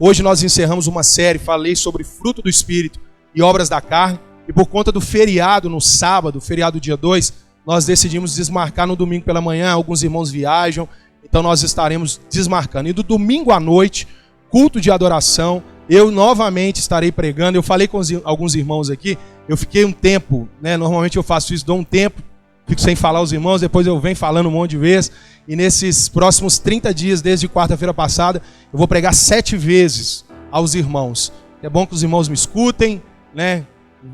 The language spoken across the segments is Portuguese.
Hoje nós encerramos uma série, falei sobre fruto do Espírito e obras da carne. E por conta do feriado no sábado, feriado dia 2, nós decidimos desmarcar no domingo pela manhã. Alguns irmãos viajam, então nós estaremos desmarcando. E do domingo à noite, culto de adoração, eu novamente estarei pregando. Eu falei com alguns irmãos aqui, eu fiquei um tempo, né? Normalmente eu faço isso, dou um tempo, fico sem falar aos irmãos, depois eu venho falando um monte de vezes. E nesses próximos 30 dias, desde quarta-feira passada, eu vou pregar 7 vezes aos irmãos. É bom que os irmãos me escutem, né?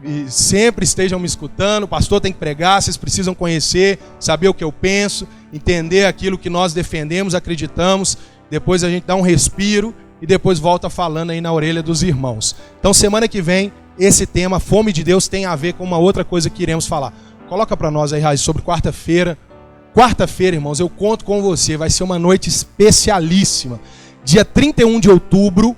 E sempre estejam me escutando. O pastor tem que pregar, vocês precisam conhecer, saber o que eu penso, entender aquilo que nós defendemos, acreditamos. Depois a gente dá um respiro e depois volta falando aí na orelha dos irmãos. Então semana que vem, esse tema, fome de Deus, tem a ver com uma outra coisa que iremos falar. Coloca para nós aí, Raiz, sobre quarta-feira. Quarta-feira, irmãos, eu conto com você, vai ser uma noite especialíssima. Dia 31 de outubro,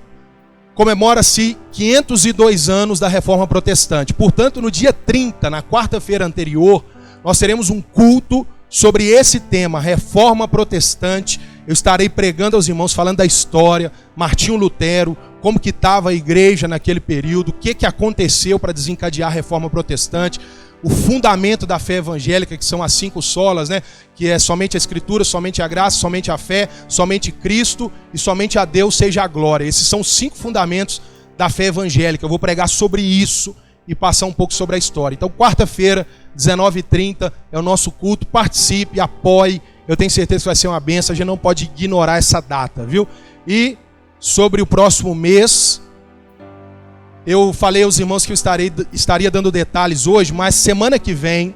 comemora-se 502 anos da Reforma Protestante. Portanto, no dia 30, na quarta-feira anterior, nós teremos um culto sobre esse tema, Reforma Protestante. Eu estarei pregando aos irmãos, falando da história, Martinho Lutero, como que estava a igreja naquele período, o que aconteceu para desencadear a Reforma Protestante, o fundamento da fé evangélica, que são as 5 solas, né? Que é somente a Escritura, somente a graça, somente a fé, somente Cristo e somente a Deus seja a glória. Esses são os 5 fundamentos da fé evangélica. Eu vou pregar sobre isso e passar um pouco sobre a história. Então, quarta-feira, 19h30, é o nosso culto. Participe, apoie. Eu tenho certeza que vai ser uma bênção. A gente não pode ignorar essa data, viu? E sobre o próximo mês, eu falei aos irmãos que eu estaria dando detalhes hoje, mas semana que vem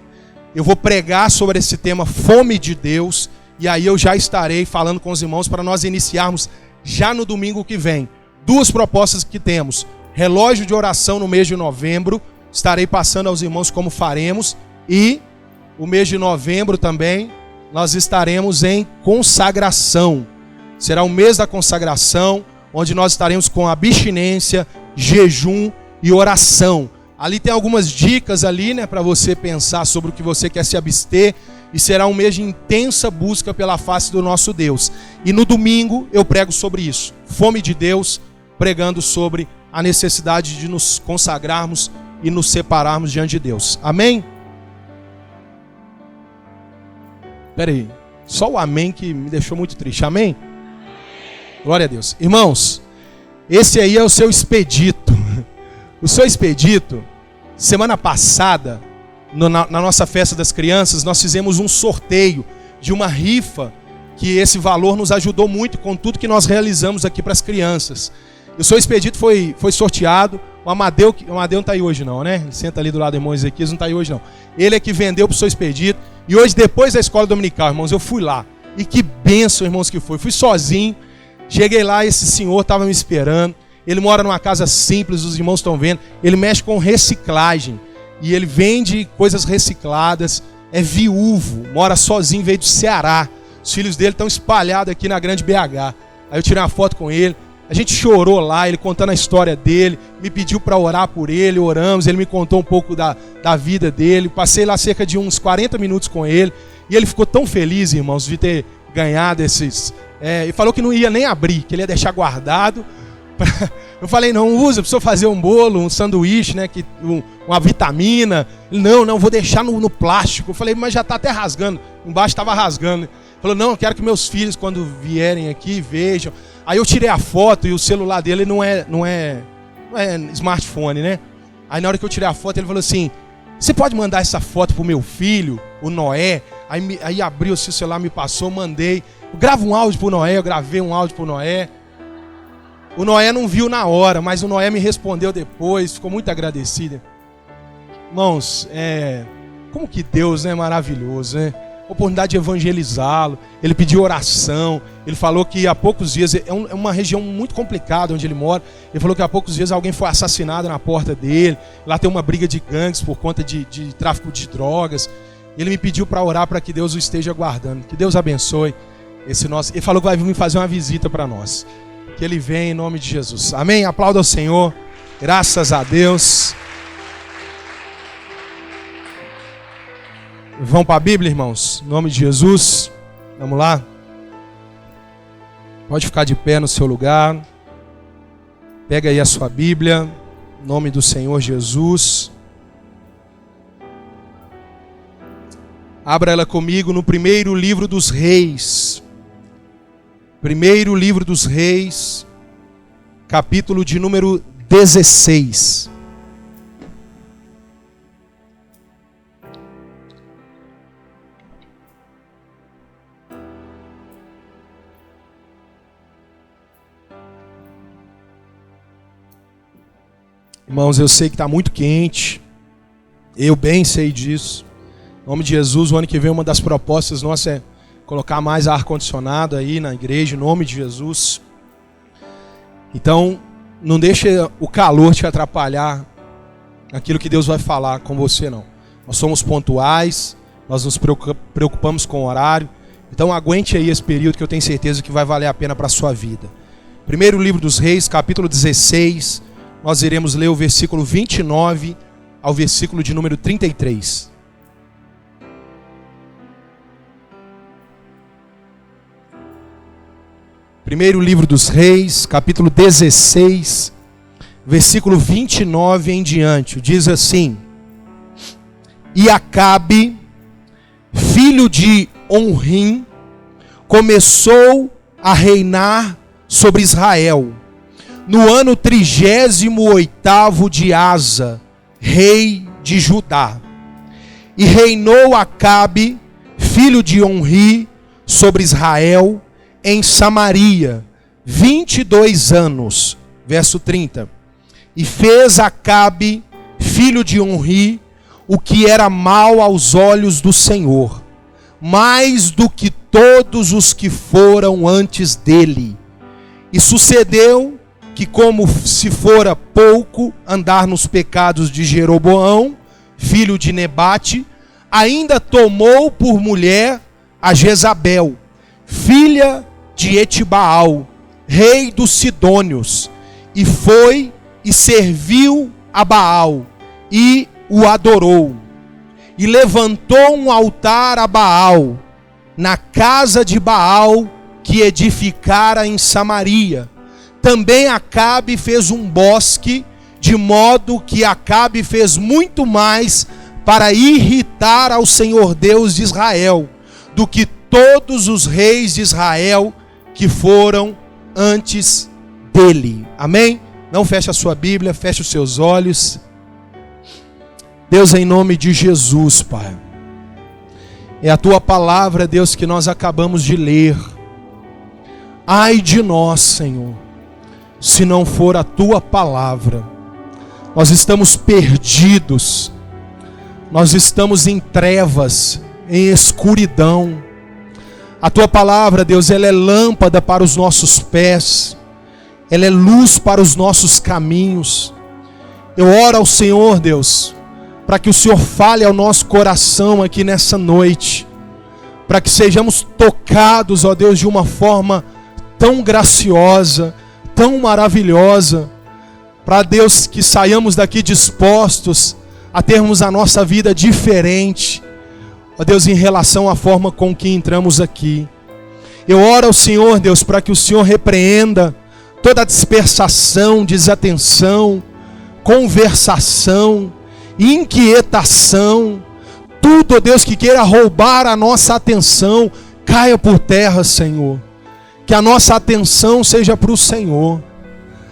eu vou pregar sobre esse tema, fome de Deus, e aí eu já estarei falando com os irmãos para nós iniciarmos já no domingo que vem. 2 propostas que temos: relógio de oração no mês de novembro, estarei passando aos irmãos como faremos, e o mês de novembro também nós estaremos em consagração. Será o mês da consagração, onde nós estaremos com abstinência, jejum e oração. Ali tem algumas dicas ali, né, para você pensar sobre o que você quer se abster, e será um mês de intensa busca pela face do nosso Deus. E no domingo eu prego sobre isso, fome de Deus, pregando sobre a necessidade de nos consagrarmos e nos separarmos diante de Deus. Amém? Espera aí, só o amém que me deixou muito triste. Amém? Glória a Deus. Irmãos, esse aí é o seu expedito. O seu expedito, semana passada, na nossa festa das crianças, nós fizemos um sorteio de uma rifa, que esse valor nos ajudou muito com tudo que nós realizamos aqui para as crianças. O seu expedito foi sorteado. O Amadeu não está aí hoje não, né? Ele senta ali do lado do irmão Ezequias, não está aí hoje não. Ele é que vendeu para o seu expedito. E hoje, depois da escola dominical, irmãos, eu fui lá. E que bênção, irmãos, que foi. Fui sozinho. Cheguei lá, esse senhor estava me esperando. Ele mora numa casa simples, os irmãos estão vendo. Ele mexe com reciclagem. E ele vende coisas recicladas. É viúvo, mora sozinho, veio do Ceará. Os filhos dele estão espalhados aqui na grande BH. Aí eu tirei uma foto com ele. A gente chorou lá, ele contando a história dele. Me pediu para orar por ele, oramos. Ele me contou um pouco da vida dele. Passei lá cerca de uns 40 minutos com ele. E ele ficou tão feliz, irmãos, de ter ganhado esses... Ele falou que não ia nem abrir, que ele ia deixar guardado. Eu falei, não usa, precisa fazer um bolo, um sanduíche, né, uma vitamina. Ele, não, vou deixar no plástico. Eu falei, mas já está até rasgando. Embaixo estava rasgando. Ele falou, não, eu quero que meus filhos, quando vierem aqui, vejam. Aí eu tirei a foto e o celular dele não é smartphone, né? Aí na hora que eu tirei a foto, ele falou assim, você pode mandar essa foto pro meu filho, o Noé? Aí abriu o celular, me passou, mandei. Eu gravo um áudio pro Noé, eu gravei um áudio pro Noé. O Noé não viu na hora, mas o Noé me respondeu depois, ficou muito agradecido. Irmãos, como que Deus é maravilhoso, né? Oportunidade de evangelizá-lo, ele pediu oração, ele falou que há poucos dias, é uma região muito complicada onde ele mora, ele falou que há poucos dias alguém foi assassinado na porta dele, lá tem uma briga de gangues por conta de tráfico de drogas, ele me pediu para orar para que Deus o esteja guardando, que Deus abençoe esse nosso, ele falou que vai vir fazer uma visita para nós, que ele venha em nome de Jesus, amém? Aplauda ao Senhor, graças a Deus. Vão para a Bíblia, irmãos? Em nome de Jesus. Vamos lá? Pode ficar de pé no seu lugar. Pega aí a sua Bíblia, em nome do Senhor Jesus. Abra ela comigo no primeiro livro dos Reis. Primeiro livro dos Reis, capítulo de número 16. Irmãos, eu sei que está muito quente, eu bem sei disso. Em nome de Jesus, o ano que vem uma das propostas nossas é colocar mais ar-condicionado aí na igreja, em nome de Jesus. Então, não deixe o calor te atrapalhar naquilo que Deus vai falar com você, não. Nós somos pontuais, nós nos preocupamos com o horário, então aguente aí esse período que eu tenho certeza que vai valer a pena para a sua vida. Primeiro livro dos Reis, capítulo 16, nós iremos ler o versículo 29 ao versículo de número 33. Primeiro livro dos Reis, capítulo 16, versículo 29 em diante, diz assim: E Acabe, filho de Onrim, começou a reinar sobre Israel, no ano 38º de Asa, rei de Judá. E reinou Acabe, filho de Onri, sobre Israel, em Samaria, 22 anos. Verso 30. E fez Acabe, filho de Onri, o que era mal aos olhos do Senhor, mais do que todos os que foram antes dele. E sucedeu que, como se fora pouco andar nos pecados de Jeroboão, filho de Nebate, ainda tomou por mulher a Jezabel, filha de Etibaal, rei dos Sidônios, e foi e serviu a Baal, e o adorou. E levantou um altar a Baal, na casa de Baal, que edificara em Samaria. Também Acabe fez um bosque, de modo que Acabe fez muito mais para irritar ao Senhor Deus de Israel, do que todos os reis de Israel que foram antes dele. Amém? Não feche a sua Bíblia, feche os seus olhos. Deus, em nome de Jesus, Pai, é a Tua palavra, Deus, que nós acabamos de ler. Ai de nós, Senhor, se não for a Tua palavra. Nós estamos perdidos, nós estamos em trevas, em escuridão. A Tua palavra, Deus, ela é lâmpada para os nossos pés, ela é luz para os nossos caminhos. Eu oro ao Senhor, Deus, para que o Senhor fale ao nosso coração aqui nessa noite, para que sejamos tocados, ó Deus, de uma forma tão graciosa, tão maravilhosa, para Deus que saiamos daqui dispostos a termos a nossa vida diferente, ó Deus, em relação à forma com que entramos aqui. Eu oro ao Senhor, Deus, para que o Senhor repreenda toda a dispersação, desatenção, conversação, inquietação, tudo, ó Deus, que queira roubar a nossa atenção, caia por terra, Senhor. Que a nossa atenção seja para o Senhor.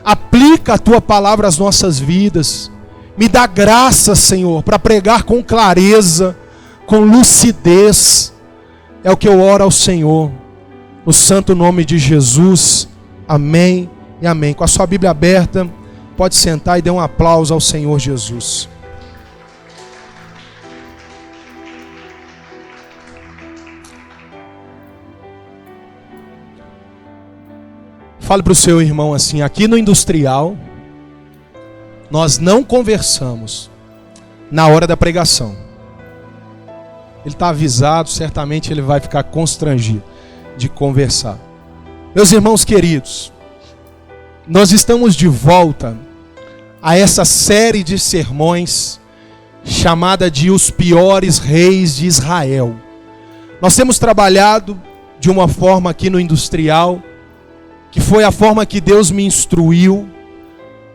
Aplica a Tua palavra às nossas vidas. Me dá graça, Senhor, para pregar com clareza, com lucidez. É o que eu oro ao Senhor, no santo nome de Jesus. Amém e amém. Com a sua Bíblia aberta, pode sentar e dê um aplauso ao Senhor Jesus. Fale para o seu irmão assim: aqui no Industrial, nós não conversamos na hora da pregação. Ele está avisado, certamente ele vai ficar constrangido de conversar. Meus irmãos queridos, nós estamos de volta a essa série de sermões chamada de Os Piores Reis de Israel. Nós temos trabalhado de uma forma aqui no Industrial, que foi a forma que Deus me instruiu,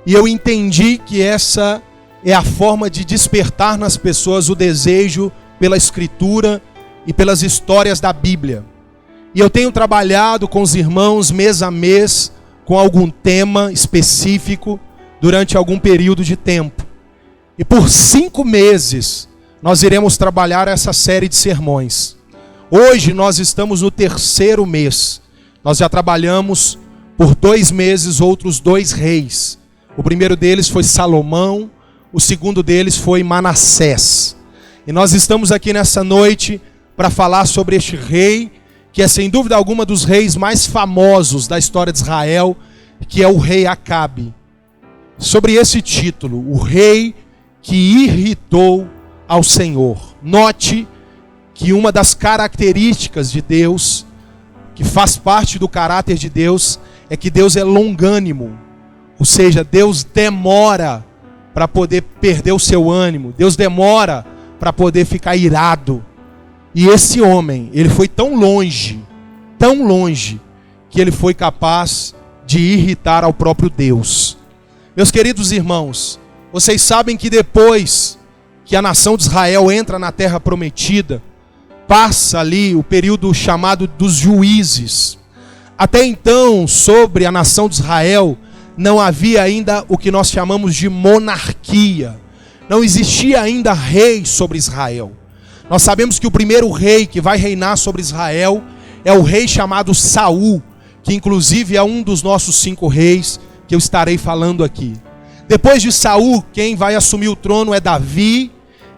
E eu entendi que essa é a forma de despertar nas pessoas o desejo pela Escritura e pelas histórias da Bíblia. E eu tenho trabalhado com os irmãos mês a mês com algum tema específico durante algum período de tempo. E por 5 meses nós iremos trabalhar essa série de sermões. Hoje nós estamos no 3º mês. Nós já trabalhamos por 2 meses outros 2 reis. O primeiro deles foi Salomão, o segundo deles foi Manassés. E nós estamos aqui nessa noite para falar sobre este rei, que é sem dúvida alguma dos reis mais famosos da história de Israel, que é o rei Acabe. Sobre esse título, o rei que irritou ao Senhor. Note que uma das características de Deus, que faz parte do caráter de Deus, é que Deus é longânimo. Ou seja, Deus demora para poder perder o seu ânimo. Deus demora para poder ficar irado. E esse homem, ele foi tão longe, que ele foi capaz de irritar ao próprio Deus. Meus queridos irmãos, vocês sabem que depois que a nação de Israel entra na terra prometida, passa ali o período chamado dos juízes. Até então, sobre a nação de Israel, não havia ainda o que nós chamamos de monarquia. Não existia ainda rei sobre Israel. Nós sabemos que o primeiro rei que vai reinar sobre Israel é o rei chamado Saul, que inclusive é um dos nossos 5 reis que eu estarei falando aqui. Depois de Saul, quem vai assumir o trono é Davi.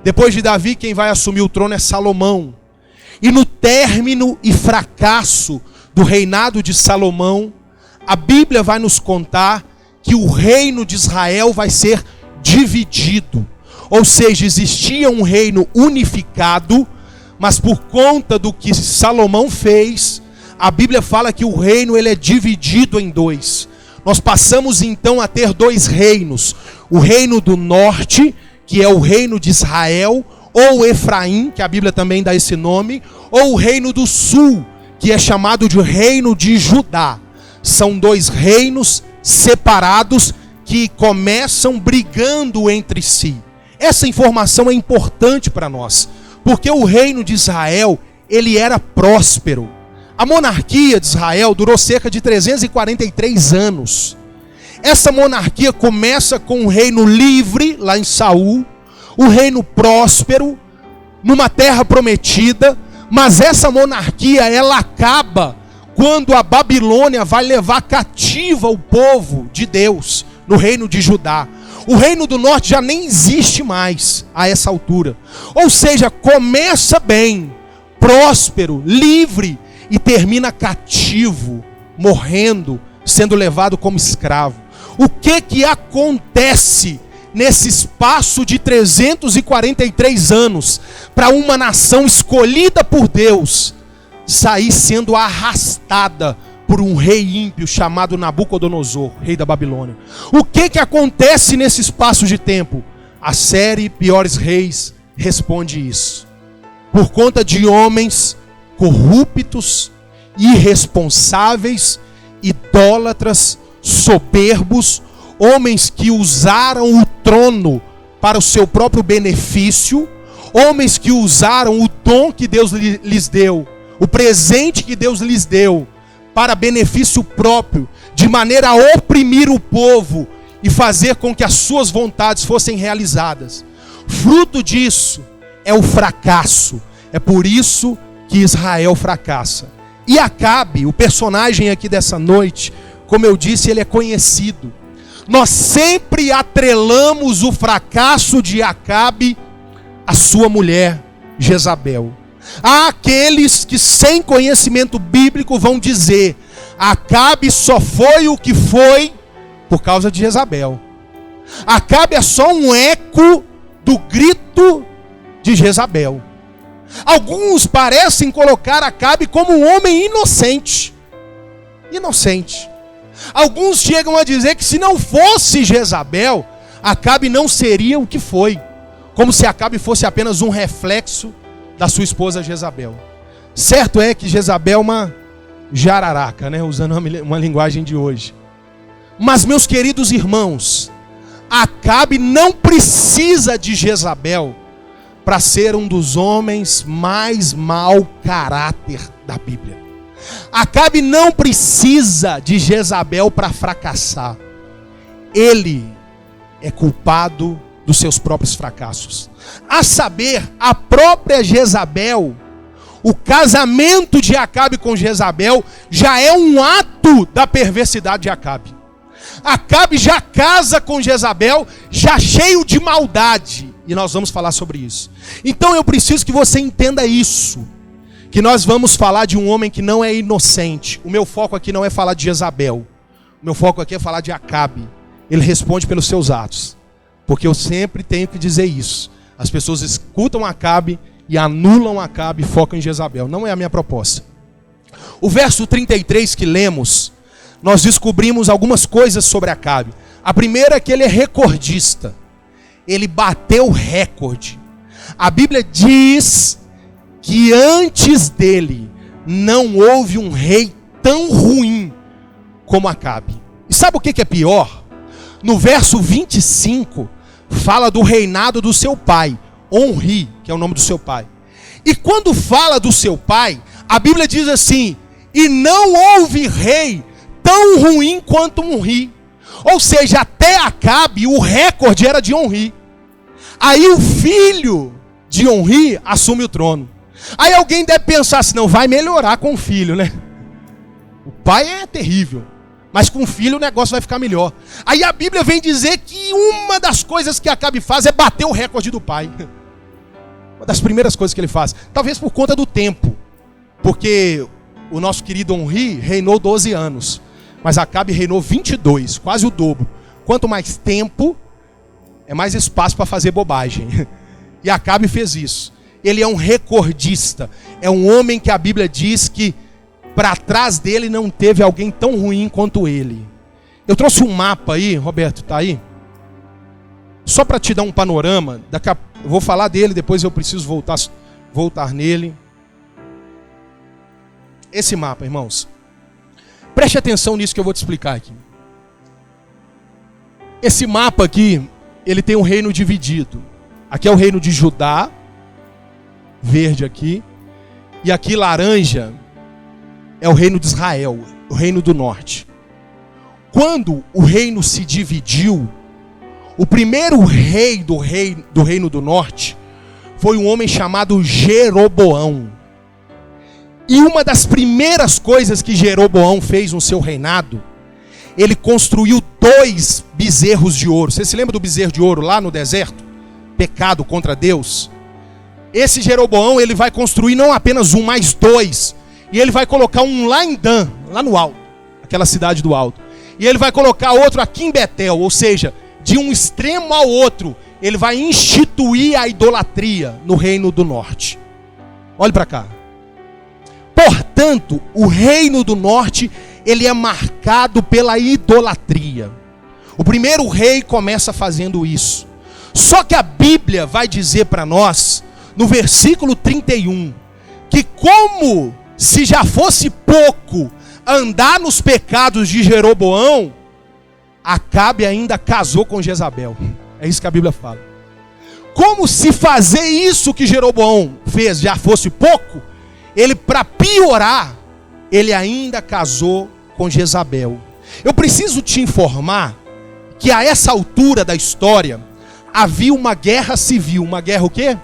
Depois de Davi, quem vai assumir o trono é Salomão. E no término e fracasso do reinado de Salomão, a Bíblia vai nos contar que o reino de Israel vai ser dividido. Ou seja, existia um reino unificado, mas por conta do que Salomão fez, a Bíblia fala que o reino ele é dividido em 2. Nós passamos então a ter 2 reinos. O reino do norte, que é o reino de Israel, ou Efraim, que a Bíblia também dá esse nome, ou o reino do sul, que é chamado de reino de Judá. São 2 reinos separados que começam brigando entre si. Essa informação é importante para nós, porque o reino de Israel, ele era próspero. A monarquia de Israel durou cerca de 343 anos. Essa monarquia começa com um reino livre, lá em Saul, um reino próspero, numa terra prometida, mas essa monarquia, ela acaba quando a Babilônia vai levar cativa o povo de Deus, no reino de Judá. O reino do norte já nem existe mais a essa altura. Ou seja, começa bem, próspero, livre, e termina cativo, morrendo, sendo levado como escravo. O que acontece nesse espaço de 343 anos para uma nação escolhida por Deus sair sendo arrastada por um rei ímpio chamado Nabucodonosor, rei da Babilônia? O que acontece nesse espaço de tempo? A série Piores Reis responde isso. Por conta de homens corruptos, irresponsáveis, idólatras, soberbos, homens que usaram o trono para o seu próprio benefício, homens que usaram o dom que Deus lhes deu, o presente que Deus lhes deu, para benefício próprio, de maneira a oprimir o povo e fazer com que as suas vontades fossem realizadas. Fruto disso é o fracasso. É por isso que Israel fracassa. E Acabe, o personagem aqui dessa noite, como eu disse, ele é conhecido. Nós sempre atrelamos o fracasso de Acabe à sua mulher, Jezabel. Há aqueles que sem conhecimento bíblico vão dizer: Acabe só foi o que foi por causa de Jezabel. Acabe é só um eco do grito de Jezabel. Alguns parecem colocar Acabe como um homem inocente. Alguns chegam a dizer que se não fosse Jezabel, Acabe não seria o que foi. Como se Acabe fosse apenas um reflexo da sua esposa Jezabel. Certo é que Jezabel é uma jararaca, né? Usando uma linguagem de hoje. Mas, meus queridos irmãos, Acabe não precisa de Jezabel para ser um dos homens mais mau caráter da Bíblia. Acabe não precisa de Jezabel para fracassar. Ele é culpado dos seus próprios fracassos. A saber, a própria Jezabel, o casamento de Acabe com Jezabel já é um ato da perversidade de Acabe. Acabe já casa com Jezabel, já cheio de maldade. E nós vamos falar sobre isso. Então eu preciso que você entenda isso. Que nós vamos falar de um homem que não é inocente. O meu foco aqui não é falar de Jezabel. O meu foco aqui é falar de Acabe. Ele responde pelos seus atos. Porque eu sempre tenho que dizer isso. As pessoas escutam Acabe e anulam Acabe e focam em Jezabel. Não é a minha proposta. O verso 33 que lemos, nós descobrimos algumas coisas sobre Acabe. A primeira é que ele é recordista. Ele bateu recorde. A Bíblia diz que antes dele não houve um rei tão ruim como Acabe. E sabe o que é pior? No verso 25, fala do reinado do seu pai, Onri, que é o nome do seu pai. E quando fala do seu pai, a Bíblia diz assim: e não houve rei tão ruim quanto Onri. Ou seja, até Acabe o recorde era de Onri. Aí o filho de Onri assume o trono. Aí alguém deve pensar assim: não, vai melhorar com o filho, né? O pai é terrível, mas com o filho o negócio vai ficar melhor. Aí a Bíblia vem dizer que uma das coisas que Acabe faz é bater o recorde do pai. Uma das primeiras coisas que ele faz. Talvez por conta do tempo. Porque o nosso querido Onri reinou 12 anos. Mas Acabe reinou 22, quase o dobro. Quanto mais tempo, é mais espaço para fazer bobagem. E Acabe fez isso. Ele é um recordista. É um homem que a Bíblia diz que para trás dele não teve alguém tão ruim quanto ele. Eu trouxe um mapa aí, Roberto, tá aí? Só para te dar um panorama. Eu vou falar dele, depois eu preciso voltar nele. Esse mapa, irmãos. Preste atenção nisso que eu vou te explicar aqui. Esse mapa aqui, ele tem um reino dividido. Aqui é o reino de Judá, verde aqui. E aqui laranja é o reino de Israel, o reino do norte. Quando o reino se dividiu, o primeiro rei do reino do norte foi um homem chamado Jeroboão. E uma das primeiras coisas que Jeroboão fez no seu reinado, ele construiu 2 bezerros de ouro. Você se lembra do bezerro de ouro lá no deserto? Pecado contra Deus. Esse Jeroboão, ele vai construir não apenas um, mas 2. E ele vai colocar um lá em Dan, lá no alto, aquela cidade do alto. E ele vai colocar outro aqui em Betel, ou seja, de um extremo ao outro, ele vai instituir a idolatria no reino do norte. Olhe para cá. Portanto, o reino do norte, ele é marcado pela idolatria. O primeiro rei começa fazendo isso. Só que a Bíblia vai dizer para nós, no versículo 31, que como se já fosse pouco andar nos pecados de Jeroboão, Acabe ainda casou com Jezabel. É isso que a Bíblia fala. Como se fazer isso que Jeroboão fez já fosse pouco, ele, para piorar, ele ainda casou com Jezabel. Eu preciso te informar que a essa altura da história havia uma guerra civil. Uma guerra o quê?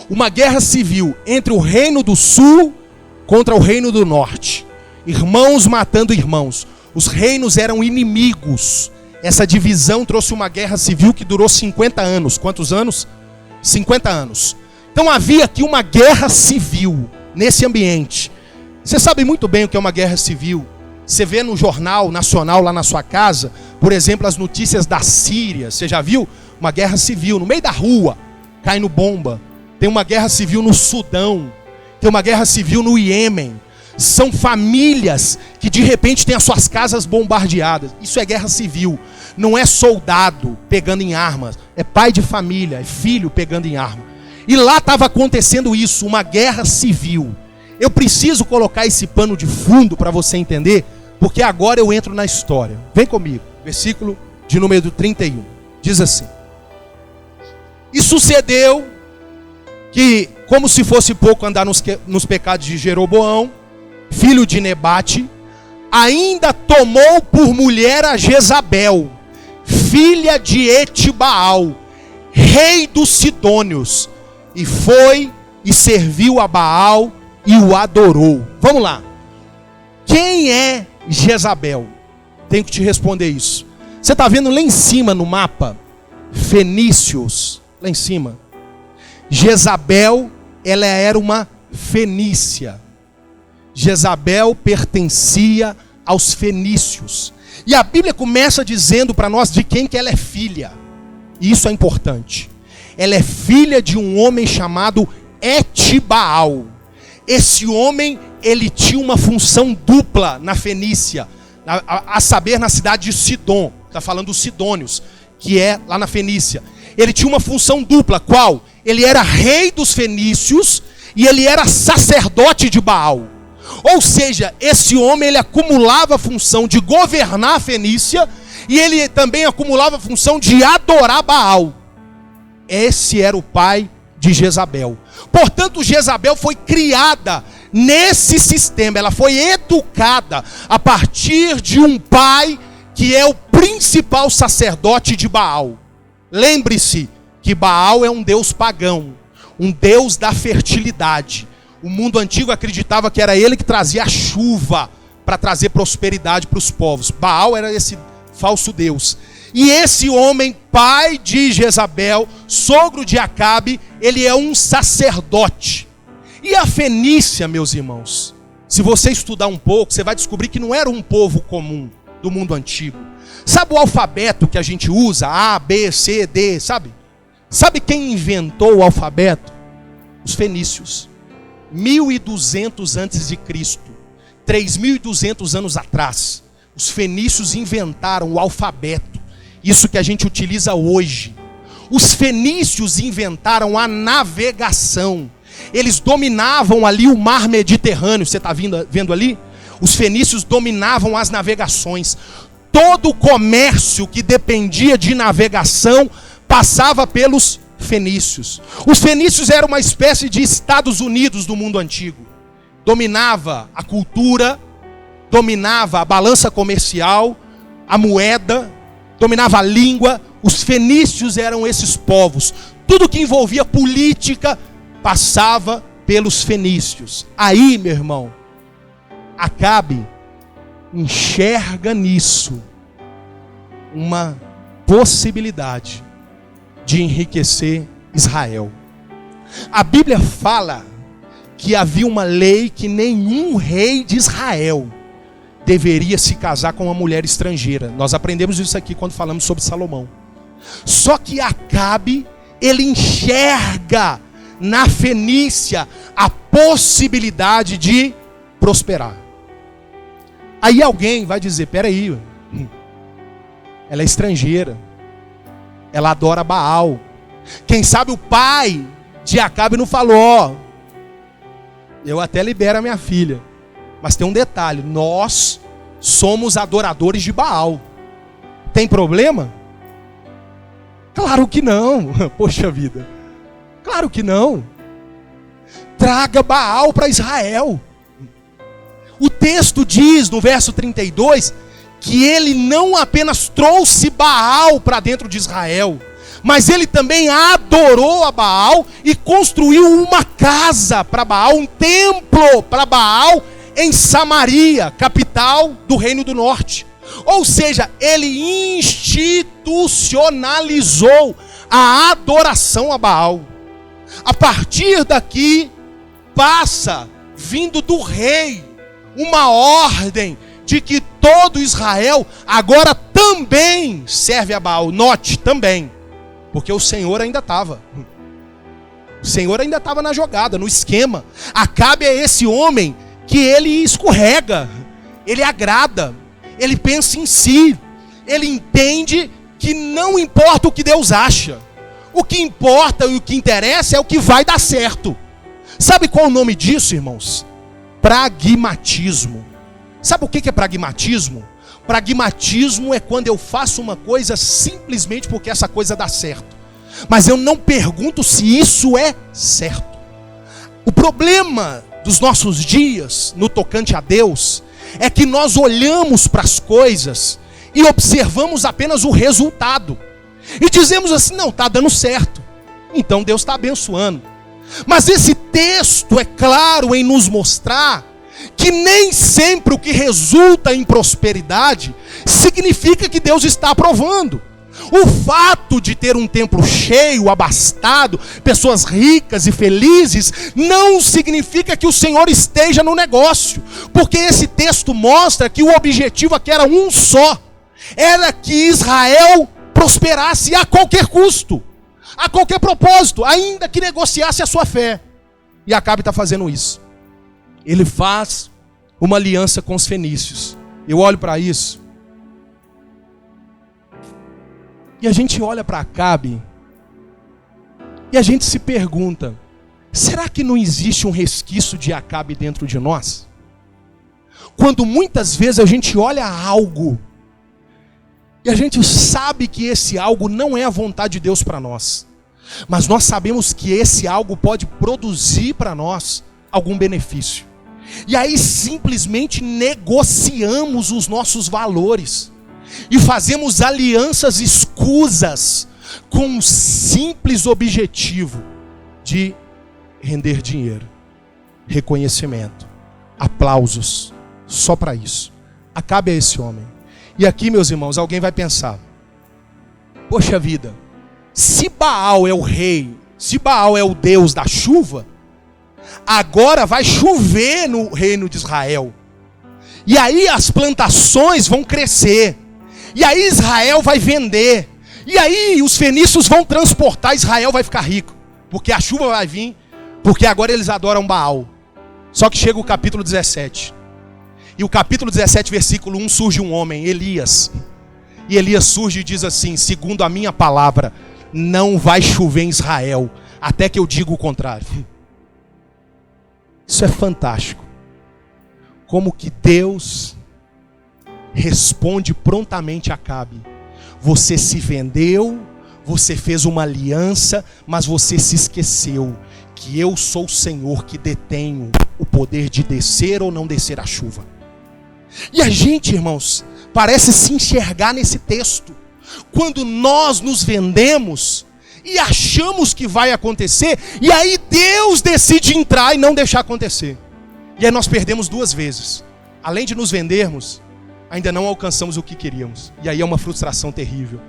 Uma guerra civil entre o reino do sul contra o reino do norte. Irmãos matando irmãos. Os reinos eram inimigos. Essa divisão trouxe uma guerra civil que durou 50 anos. Quantos anos? 50 anos. Então havia aqui uma guerra civil nesse ambiente. Você sabe muito bem o que é uma guerra civil. Você vê no jornal nacional lá na sua casa, por exemplo, as notícias da Síria. Você já viu? Uma guerra civil no meio da rua, caindo bomba. Tem uma guerra civil no Sudão. Tem uma guerra civil no Iêmen. São famílias que de repente têm as suas casas bombardeadas. Isso é guerra civil. Não é soldado pegando em armas. É pai de família, é filho pegando em arma. E lá estava acontecendo isso, uma guerra civil. Eu preciso colocar esse pano de fundo para você entender, porque agora eu entro na história. Vem comigo, versículo de número 31. Diz assim: e sucedeu que, como se fosse pouco andar nos pecados de Jeroboão, filho de Nebate, ainda tomou por mulher a Jezabel, filha de Etibaal, rei dos Sidônios, e foi e serviu a Baal e o adorou. Vamos lá. Quem é Jezabel? Tenho que te responder isso. Você está vendo lá em cima no mapa? Fenícios, lá em cima. Jezabel, ela era uma fenícia. Jezabel pertencia aos fenícios. E a Bíblia começa dizendo para nós de quem que ela é filha. E isso é importante. Ela é filha de um homem chamado Etibaal. Esse homem, ele tinha uma função dupla na Fenícia, a saber, na cidade de Sidom. Está falando dos Sidônios, que é lá na Fenícia. Ele tinha uma função dupla, qual? Ele era rei dos fenícios e ele era sacerdote de Baal. Ou seja, esse homem, ele acumulava a função de governar a Fenícia e ele também acumulava a função de adorar Baal. Esse era o pai de Jezabel. Portanto, Jezabel foi criada nesse sistema, ela foi educada a partir de um pai que é o principal sacerdote de Baal. Lembre-se que Baal é um deus pagão, um deus da fertilidade. O mundo antigo acreditava que era ele que trazia a chuva para trazer prosperidade para os povos. Baal era esse falso deus. E esse homem, pai de Jezabel, sogro de Acabe, ele é um sacerdote. E a Fenícia, meus irmãos, se você estudar um pouco, você vai descobrir que não era um povo comum do mundo antigo. Sabe o alfabeto que a gente usa? A, B, C, D, sabe? Sabe quem inventou o alfabeto? Os fenícios. 1200 antes de Cristo, 3200 anos atrás, os fenícios inventaram o alfabeto, isso que a gente utiliza hoje. Os fenícios inventaram a navegação. Eles dominavam ali o mar Mediterrâneo. Você está vendo ali? Os fenícios dominavam as navegações. Todo o comércio que dependia de navegação passava pelos fenícios. Os fenícios eram uma espécie de Estados Unidos do mundo antigo. Dominava a cultura, dominava a balança comercial, a moeda, dominava a língua. Os fenícios eram esses povos. Tudo que envolvia política passava pelos fenícios. Aí, meu irmão, Acabe enxerga nisso uma possibilidade de enriquecer Israel. A Bíblia fala que havia uma lei que nenhum rei de Israel deveria se casar com uma mulher estrangeira. Nós aprendemos isso aqui quando falamos sobre Salomão. Só que Acabe, ele enxerga na Fenícia a possibilidade de prosperar. Aí alguém vai dizer, peraí, ela é estrangeira, ela adora Baal. Quem sabe o pai de Acabe não falou, ó, eu até libero a minha filha, mas tem um detalhe, nós somos adoradores de Baal. Tem problema? Claro que não. Poxa vida, claro que não. Traga Baal para Israel. O texto diz no verso 32 que ele não apenas trouxe Baal para dentro de Israel, mas ele também adorou a Baal e construiu uma casa para Baal, um templo para Baal em Samaria, capital do Reino do Norte. Ou seja, ele institucionalizou a adoração a Baal. A partir daqui, passa, vindo do rei, uma ordem de que todo Israel agora também serve a Baal. Note, também, porque o Senhor ainda estava. O Senhor ainda estava na jogada, no esquema. Acabe é esse homem que ele escorrega, ele agrada, ele pensa em si, ele entende que não importa o que Deus acha, o que importa e o que interessa é o que vai dar certo. Sabe qual é o nome disso, irmãos? Pragmatismo. Sabe o que é pragmatismo? Pragmatismo é quando eu faço uma coisa simplesmente porque essa coisa dá certo, mas eu não pergunto se isso é certo. O problema dos nossos dias no tocante a Deus é que nós olhamos para as coisas e observamos apenas o resultado e dizemos assim: não, está dando certo, então Deus está abençoando. Mas esse texto é claro em nos mostrar que nem sempre o que resulta em prosperidade significa que Deus está aprovando. O fato de ter um templo cheio, abastado, pessoas ricas e felizes, não significa que o Senhor esteja no negócio, porque esse texto mostra que o objetivo aqui era um só: era que Israel prosperasse a qualquer custo, a qualquer propósito, ainda que negociasse a sua fé. E Acabe está fazendo isso. Ele faz uma aliança com os fenícios. Eu olho para isso e a gente olha para Acabe e a gente se pergunta: será que não existe um resquício de Acabe dentro de nós? Quando muitas vezes a gente olha algo e a gente sabe que esse algo não é a vontade de Deus para nós, mas nós sabemos que esse algo pode produzir para nós algum benefício. E aí simplesmente negociamos os nossos valores e fazemos alianças escusas com o simples objetivo de render dinheiro, reconhecimento, aplausos, só para isso. Acabe a esse homem. E aqui, meus irmãos, alguém vai pensar: poxa vida, se Baal é o rei, se Baal é o Deus da chuva, agora vai chover no reino de Israel, e aí as plantações vão crescer, e aí Israel vai vender, e aí os fenícios vão transportar, Israel vai ficar rico, porque a chuva vai vir, porque agora eles adoram Baal. Só que chega o capítulo 17, e o capítulo 17, versículo 1, surge um homem, Elias, e Elias surge e diz assim: segundo a minha palavra, não vai chover em Israel, até que eu diga o contrário. Isso é fantástico. Como que Deus responde prontamente a Acabe. Você se vendeu, você fez uma aliança, mas você se esqueceu que eu sou o Senhor que detenho o poder de descer ou não descer a chuva. E a gente, irmãos, parece se enxergar nesse texto. Quando nós nos vendemos e achamos que vai acontecer, e aí Deus decide entrar e não deixar acontecer. E aí nós perdemos duas vezes. Além de nos vendermos, ainda não alcançamos o que queríamos. E aí é uma frustração terrível.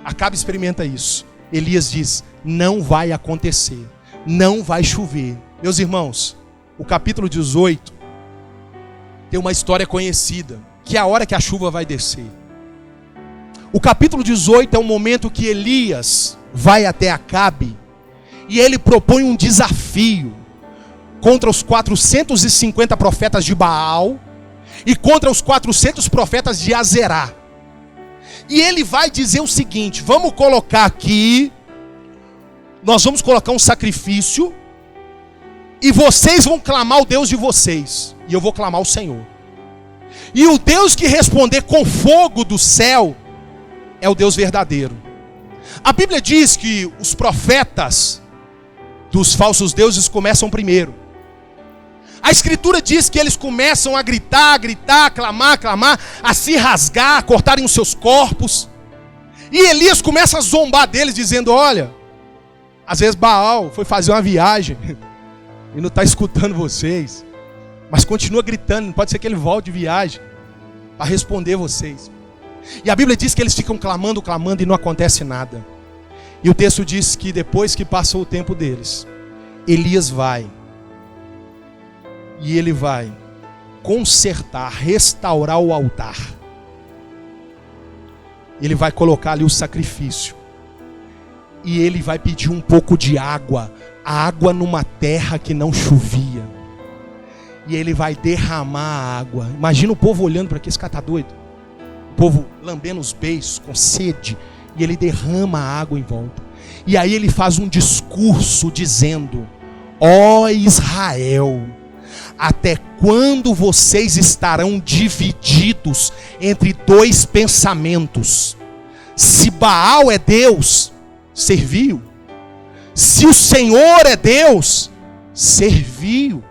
Acabe experimenta isso. Elias diz: não vai acontecer, não vai chover. Meus irmãos, o capítulo 18 tem uma história conhecida, que é a hora que a chuva vai descer. O capítulo 18 é o momento que Elias vai até Acabe e ele propõe um desafio contra os 450 profetas de Baal e contra os 400 profetas de Azerá. E ele vai dizer o seguinte: vamos colocar aqui, nós vamos colocar um sacrifício e vocês vão clamar o Deus de vocês e eu vou clamar o Senhor. E o Deus que responder com fogo do céu é o Deus verdadeiro. A Bíblia diz que os profetas dos falsos deuses começam primeiro. A Escritura diz que eles começam a gritar, clamar, a se rasgar, a cortarem os seus corpos. E Elias começa a zombar deles, dizendo: olha, às vezes Baal foi fazer uma viagem e não está escutando vocês, mas continua gritando, pode ser que ele volte de viagem para responder vocês. E a Bíblia diz que eles ficam clamando e não acontece nada. E o texto diz que depois que passou o tempo deles, Elias vai. E ele vai consertar, restaurar o altar. Ele vai colocar ali o sacrifício. E ele vai pedir um pouco de água. A água numa terra que não chovia. E ele vai derramar a água. Imagina o povo olhando para aqui, esse cara tá doido. O povo lambendo os beiços, com sede. E ele derrama a água em volta. E aí ele faz um discurso dizendo: ó Israel, até quando vocês estarão divididos entre dois pensamentos? Se Baal é Deus, serviu. Se o Senhor é Deus, serviu.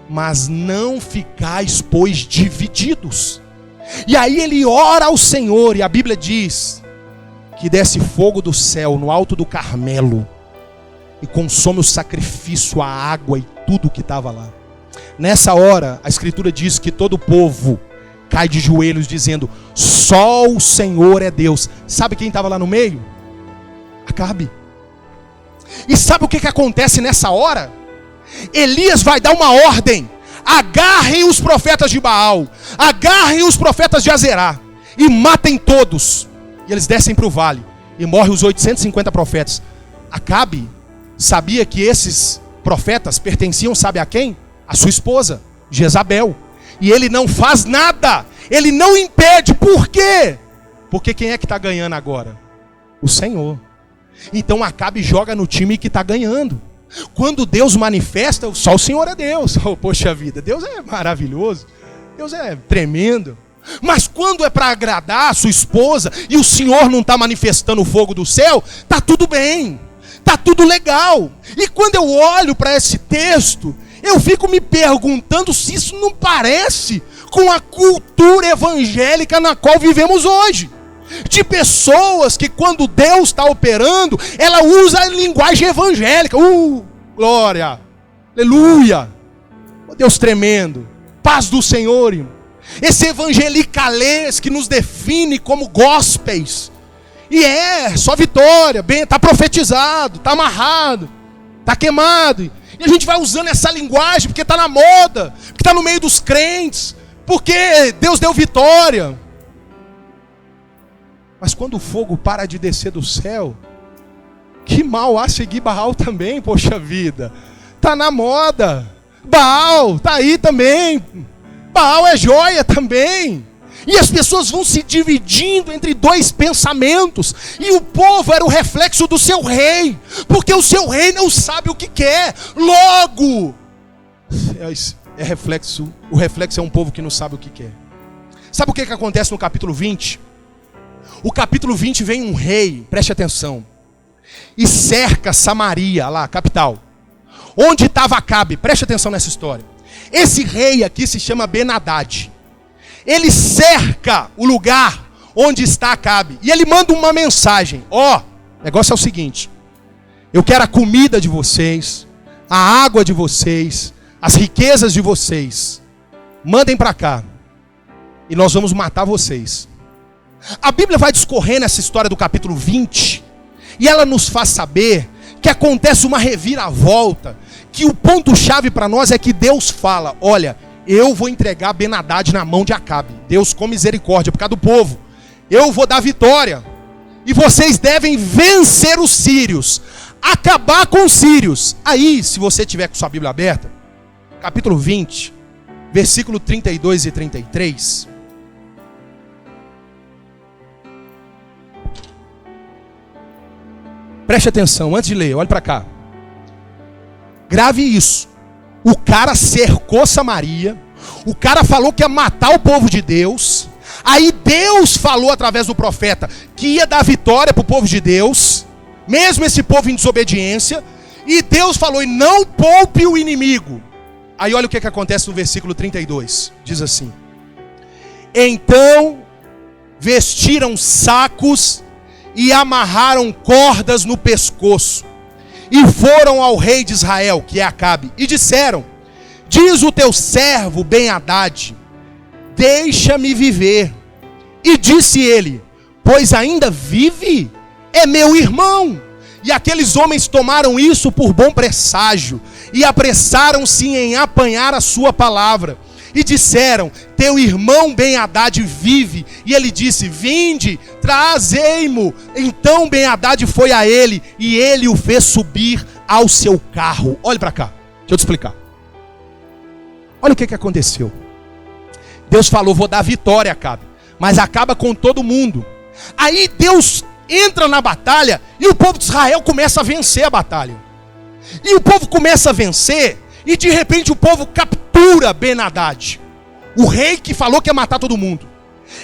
Mas não ficais, pois, divididos. E aí ele ora ao Senhor, e a Bíblia diz que desce fogo do céu no alto do Carmelo e consome o sacrifício, a água e tudo que estava lá. Nessa hora, a Escritura diz que todo o povo cai de joelhos dizendo: só o Senhor é Deus. Sabe quem estava lá no meio? Acabe. E sabe o que acontece nessa hora? Elias vai dar uma ordem: agarrem os profetas de Baal, agarrem os profetas de Azerá e matem todos. E eles descem para o vale e morrem os 850 profetas. Acabe sabia que esses profetas pertenciam, sabe a quem? A sua esposa, Jezabel. E ele não faz nada, ele não impede. Por quê? Porque quem é que está ganhando agora? O Senhor. Então Acabe joga no time que está ganhando. Quando Deus manifesta, só o Senhor é Deus. Oh, poxa vida, Deus é maravilhoso, Deus é tremendo. Mas quando é para agradar a sua esposa e o Senhor não está manifestando o fogo do céu, está tudo bem, está tudo legal. E quando eu olho para esse texto, eu fico me perguntando se isso não parece com a cultura evangélica na qual vivemos hoje. De pessoas que quando Deus está operando, ela usa a linguagem evangélica. Glória, aleluia, oh, Deus tremendo, paz do Senhor, irmão. Esse evangelicalês que nos define como gospels. E só vitória, bem, está profetizado, está amarrado, está queimado. E a gente vai usando essa linguagem porque está na moda, porque está no meio dos crentes, porque Deus deu vitória. Mas quando o fogo para de descer do céu, que mal há seguir Baal também, poxa vida. Está na moda, Baal está aí também, Baal é joia também. E as pessoas vão se dividindo entre dois pensamentos. E o povo era o reflexo do seu rei, porque o seu rei não sabe o que quer. Logo, o reflexo é um povo que não sabe o que quer. Sabe o que acontece no capítulo 20? O capítulo 20 vem um rei, preste atenção, e cerca Samaria, lá, a capital. Onde estava Acabe? Preste atenção nessa história. Esse rei aqui se chama Ben-Hadad. Ele cerca o lugar onde está Acabe. E ele manda uma mensagem. O negócio é o seguinte: eu quero a comida de vocês, a água de vocês, as riquezas de vocês. Mandem para cá e nós vamos matar vocês. A Bíblia vai discorrer nessa história do capítulo 20. E ela nos faz saber que acontece uma reviravolta. Que o ponto-chave para nós é que Deus fala: olha, eu vou entregar Ben-Hadad na mão de Acabe. Deus com misericórdia por causa do povo. Eu vou dar vitória. E vocês devem vencer os sírios. Acabar com os sírios. Aí, se você tiver com sua Bíblia aberta, capítulo 20, versículo 32 e 33. Preste atenção, antes de ler, olhe para cá. Grave isso. O cara cercou Samaria. O cara falou que ia matar o povo de Deus. Aí Deus falou através do profeta que ia dar vitória para o povo de Deus, mesmo esse povo em desobediência. E Deus falou: e não poupe o inimigo. Aí olha o que acontece no versículo 32. Diz assim: então vestiram sacos e amarraram cordas no pescoço, e foram ao rei de Israel, que é Acabe, e disseram: diz o teu servo Ben-Hadad, deixa-me viver. E disse ele: pois ainda vive? É meu irmão. E aqueles homens tomaram isso por bom presságio, e apressaram-se em apanhar a sua palavra. E disseram: teu irmão Ben-Hadad vive. E ele disse: vinde, trazei-mo. Então Ben-Hadad foi a ele, e ele o fez subir ao seu carro. Olhe para cá, deixa eu te explicar. Olha o que aconteceu. Deus falou: vou dar vitória a Acabe, mas acaba com todo mundo. Aí Deus entra na batalha, e o povo de Israel começa a vencer a batalha. E o povo começa a vencer, e de repente o povo captura Ben-Hadad, o rei que falou que ia matar todo mundo.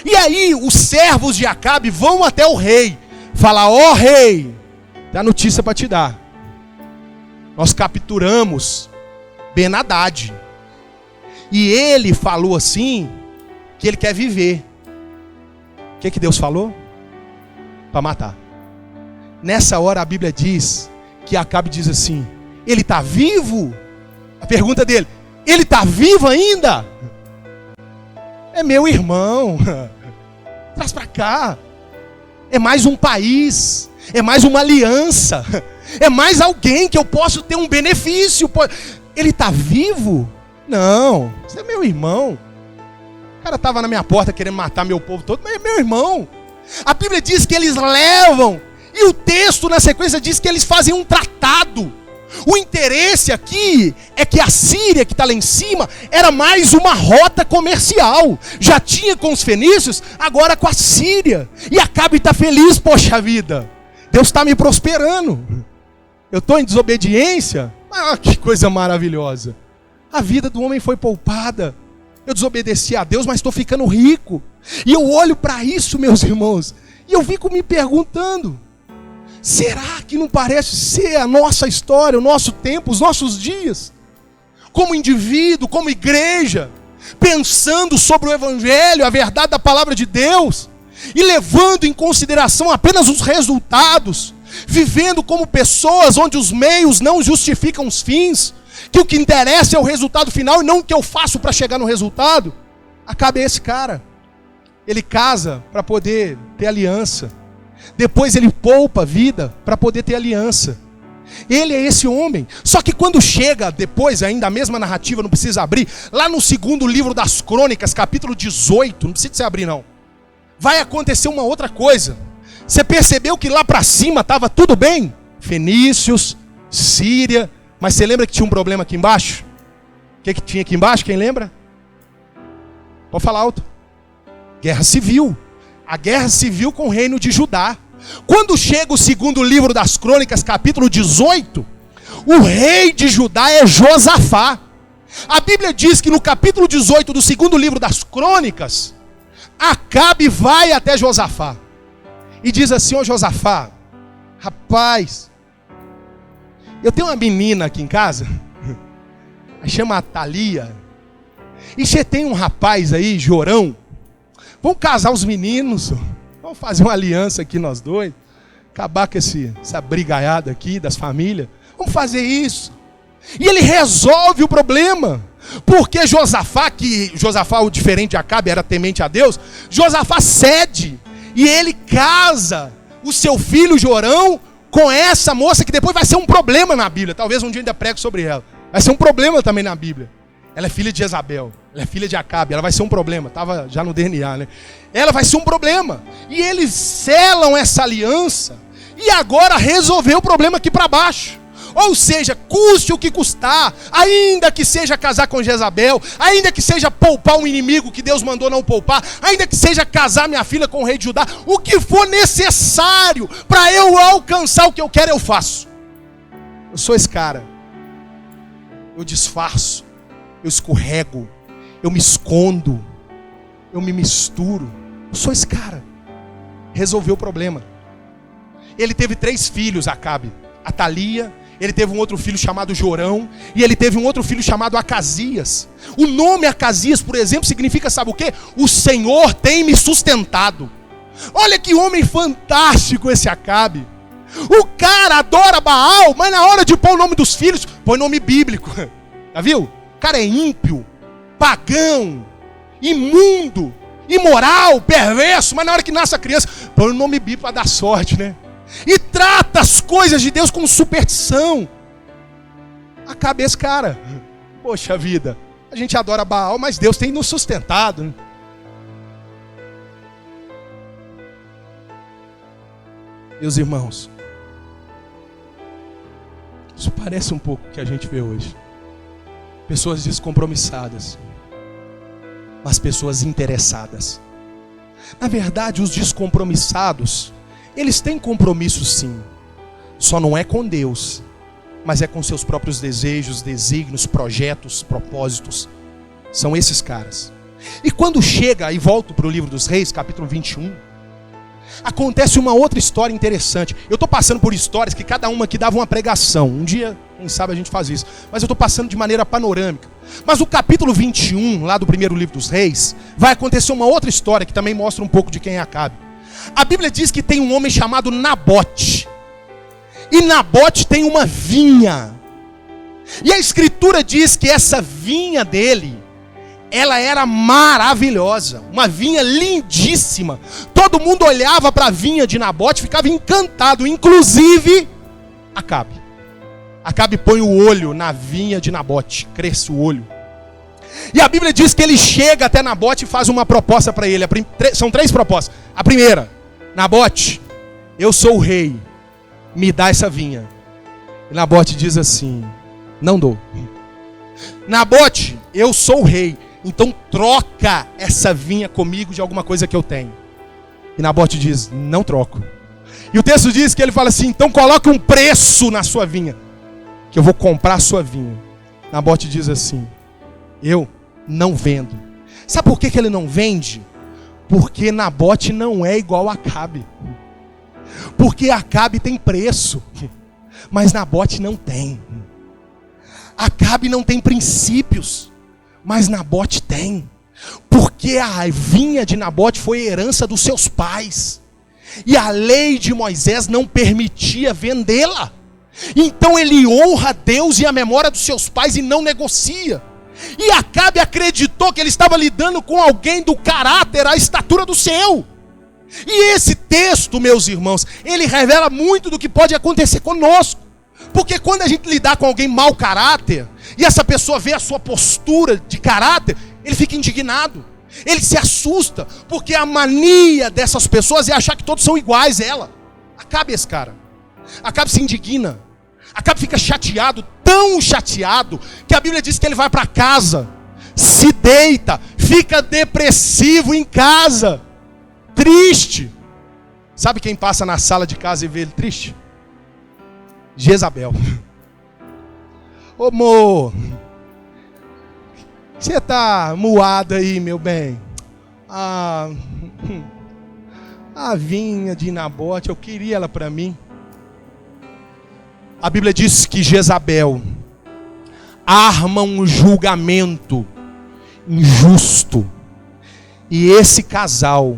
E aí os servos de Acabe vão até o rei, falar: ó rei, tem a notícia para te dar. Nós capturamos Ben-Hadad. E ele falou assim, que ele quer viver. O que Deus falou? Para matar. Nessa hora a Bíblia diz que Acabe diz assim: ele está vivo? A pergunta dele: ele está vivo ainda? É meu irmão. Traz para cá. É mais um país. É mais uma aliança. É mais alguém que eu posso ter um benefício. Ele está vivo? Não. Você é meu irmão. O cara estava na minha porta querendo matar meu povo todo, mas é meu irmão. A Bíblia diz que eles levam. E o texto na sequência diz que eles fazem um tratado. O interesse aqui é que a Síria, que está lá em cima, era mais uma rota comercial. Já tinha com os fenícios, agora com a Síria. E Acabe está feliz, poxa vida. Deus está me prosperando. Eu estou em desobediência? Ah, que coisa maravilhosa. A vida do homem foi poupada. Eu desobedeci a Deus, mas estou ficando rico. E eu olho para isso, meus irmãos, e eu fico me perguntando: será que não parece ser a nossa história, o nosso tempo, os nossos dias? Como indivíduo, como igreja, pensando sobre o Evangelho, a verdade da palavra de Deus, e levando em consideração apenas os resultados, vivendo como pessoas onde os meios não justificam os fins, que o que interessa é o resultado final e não o que eu faço para chegar no resultado. Acabe esse cara. Ele casa para poder ter aliança. Depois ele poupa a vida para poder ter aliança. Ele é esse homem. Só que quando chega depois, ainda a mesma narrativa, não precisa abrir, lá no segundo livro das Crônicas, capítulo 18, não precisa você abrir não, vai acontecer uma outra coisa. Você percebeu que lá para cima estava tudo bem? Fenícios, Síria, mas você lembra que tinha um problema aqui embaixo? O que tinha aqui embaixo? Quem lembra? Pode falar alto. Guerra civil. A guerra civil com o reino de Judá. Quando chega o segundo livro das Crônicas, capítulo 18, o rei de Judá é Josafá. A Bíblia diz que no capítulo 18 do segundo livro das Crônicas, Acabe vai até Josafá e diz assim: ô Josafá, rapaz, eu tenho uma menina aqui em casa, chama Thalia, e você tem um rapaz aí, Jorão. Vamos casar os meninos, vamos fazer uma aliança aqui nós dois, acabar com essa brigaiada aqui das famílias, vamos fazer isso. E ele resolve o problema, porque Josafá, o diferente de Acabe, era temente a Deus, Josafá cede, e ele casa o seu filho Jorão com essa moça, que depois vai ser um problema na Bíblia, talvez um dia ainda pregue sobre ela, vai ser um problema também na Bíblia. Ela é filha de Jezabel, ela é filha de Acabe, ela vai ser um problema, estava já no DNA, né? Ela vai ser um problema, e eles selam essa aliança, e agora resolveu o problema aqui para baixo. Ou seja, custe o que custar, ainda que seja casar com Jezabel, ainda que seja poupar um inimigo que Deus mandou não poupar, ainda que seja casar minha filha com o rei de Judá, o que for necessário para eu alcançar o que eu quero, eu faço. Eu sou esse cara. Eu disfarço, eu escorrego, eu me escondo, eu me misturo. Eu sou esse cara. Resolveu o problema. Ele teve 3 filhos, Acabe: a Thalia, ele teve um outro filho chamado Jorão, e ele teve um outro filho chamado Acasias. O nome Acasias, por exemplo, significa, sabe o quê? O Senhor tem me sustentado. Olha que homem fantástico esse Acabe. O cara adora Baal, mas na hora de pôr o nome dos filhos, põe nome bíblico. Já viu? O cara é ímpio, pagão, imundo, imoral, perverso, mas na hora que nasce a criança, põe o nome bíblico para dar sorte, né? E trata as coisas de Deus com superstição. Acabe esse cara. Poxa vida, a gente adora Baal, mas Deus tem nos sustentado, né? Meus irmãos, isso parece um pouco o que a gente vê hoje. Pessoas descompromissadas, mas pessoas interessadas. Na verdade, os descompromissados, eles têm compromisso sim, só não é com Deus, mas é com seus próprios desejos, desígnios, projetos, propósitos. São esses caras. E quando chega, e volto para o livro dos Reis, capítulo 21, acontece uma outra história interessante. Eu estou passando por histórias que cada uma aqui dava uma pregação. Um dia, quem sabe a gente faz isso. Mas eu estou passando de maneira panorâmica. Mas o capítulo 21, lá do primeiro livro dos Reis, vai acontecer uma outra história que também mostra um pouco de quem é Acabe. A Bíblia diz que tem um homem chamado Nabote. E Nabote tem uma vinha. E a Escritura diz que essa vinha dele, ela era maravilhosa, uma vinha lindíssima. Todo mundo olhava para a vinha de Nabote, ficava encantado, inclusive Acabe. Acabe põe o olho na vinha de Nabote, cresce o olho. E a Bíblia diz que ele chega até Nabote e faz uma proposta para ele. São 3 propostas. A primeira: Nabote, eu sou o rei, me dá essa vinha. E Nabote diz assim: não dou. Nabote, eu sou o rei, então troca essa vinha comigo de alguma coisa que eu tenho. E Nabote diz: não troco. E o texto diz que ele fala assim: então coloque um preço na sua vinha, que eu vou comprar a sua vinha. Nabote diz assim: eu não vendo. Sabe por que ele não vende? Porque Nabote não é igual a Acabe. Porque Acabe tem preço, mas Nabote não tem. Acabe não tem princípios, mas Nabote tem. Porque a vinha de Nabote foi herança dos seus pais. E a lei de Moisés não permitia vendê-la. Então ele honra Deus e a memória dos seus pais e não negocia. E Acabe acreditou que ele estava lidando com alguém do caráter, à estatura do seu. E esse texto, meus irmãos, ele revela muito do que pode acontecer conosco. Porque quando a gente lidar com alguém mau caráter, e essa pessoa vê a sua postura de caráter, ele fica indignado. Ele se assusta, porque a mania dessas pessoas é achar que todos são iguais a ela. Acabe esse cara. Acabe se indigna. Acabe fica chateado, tão chateado, que a Bíblia diz que ele vai para casa, se deita, fica depressivo em casa, triste. Sabe quem passa na sala de casa e vê ele triste? Jezabel. Ô amor, você tá moado aí, meu bem? A vinha de Nabote, eu queria ela para mim. A Bíblia diz que Jezabel arma um julgamento injusto. E esse casal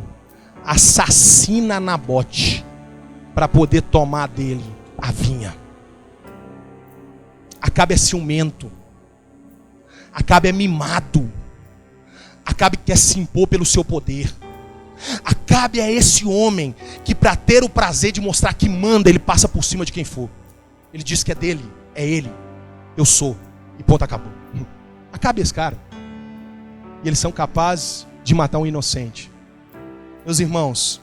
assassina Nabote para poder tomar dele a vinha. Acabe é ciumento. Acabe é mimado. Acabe quer se impor pelo seu poder. Acabe é esse homem que, para ter o prazer de mostrar que manda, ele passa por cima de quem for. Ele diz que é dele, é ele, eu sou, e ponto, acabou. Acabe esse cara. E eles são capazes de matar um inocente. Meus irmãos,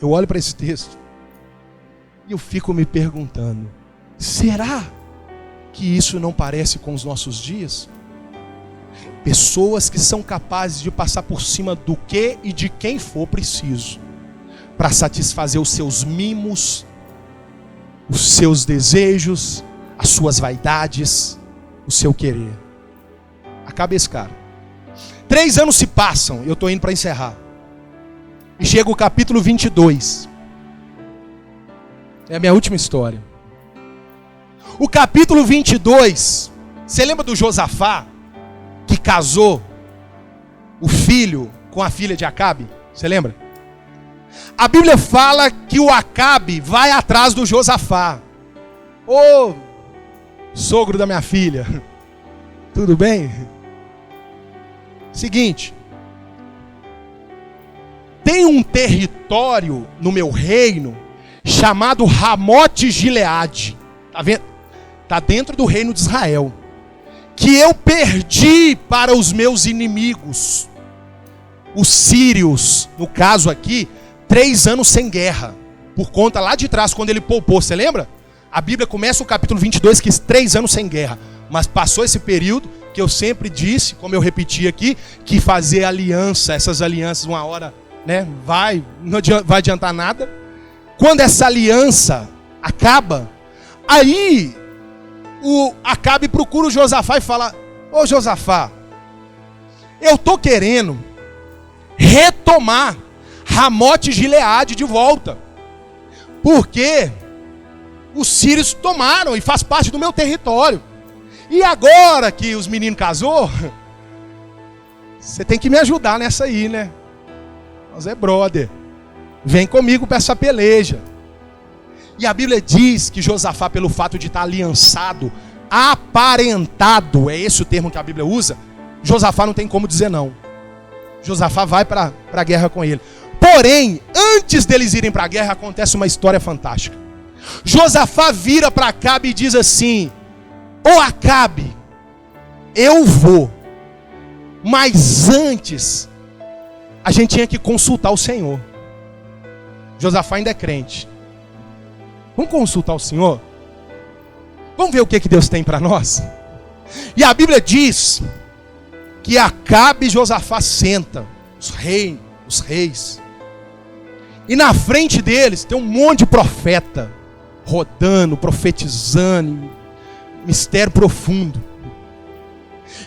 eu olho para esse texto e eu fico me perguntando: será que isso não parece com os nossos dias? Pessoas que são capazes de passar por cima do que e de quem for preciso para satisfazer os seus mimos, os seus desejos, as suas vaidades, o seu querer. Acabe esse cara. 3 anos se passam, eu estou indo para encerrar. E chega o capítulo 22. É a minha última história. O capítulo 22, você lembra do Josafá, que casou o filho com a filha de Acabe? Você lembra? A Bíblia fala que o Acabe vai atrás do Josafá. Ô, sogro da minha filha, tudo bem? Seguinte, tem um território no meu reino chamado Ramote Gileade. Tá vendo? Tá dentro do reino de Israel. Que eu perdi para os meus inimigos, os sírios, no caso aqui, 3 anos sem guerra, por conta lá de trás, quando ele poupou, você lembra? A Bíblia começa o capítulo 22, que 3 anos sem guerra, mas passou esse período, que eu sempre disse, como eu repeti aqui, que fazer aliança, essas alianças uma hora, né, não vai adiantar nada. Quando essa aliança acaba, aí o Acabe procura o Josafá e fala: ô Josafá, Eu estou querendo retomar Ramote Gileade de volta. Porque os sírios tomaram e faz parte do meu território. E agora que os meninos casou, você tem que me ajudar nessa aí, né? Nós é brother. Vem comigo para essa peleja. E a Bíblia diz que Josafá, pelo fato de estar aliançado, aparentado, é esse o termo que a Bíblia usa, Josafá não tem como dizer não. Josafá vai para a guerra com ele. Porém, antes deles irem para a guerra, acontece uma história fantástica. Josafá vira para Acabe e diz assim: ô Acabe, eu vou, mas antes a gente tinha que consultar o Senhor. Josafá ainda é crente. Vamos consultar o Senhor? Vamos ver o que Deus tem para nós? E a Bíblia diz que Acabe e Josafá sentam, os reis. E na frente deles tem um monte de profeta, rodando, profetizando, mistério profundo.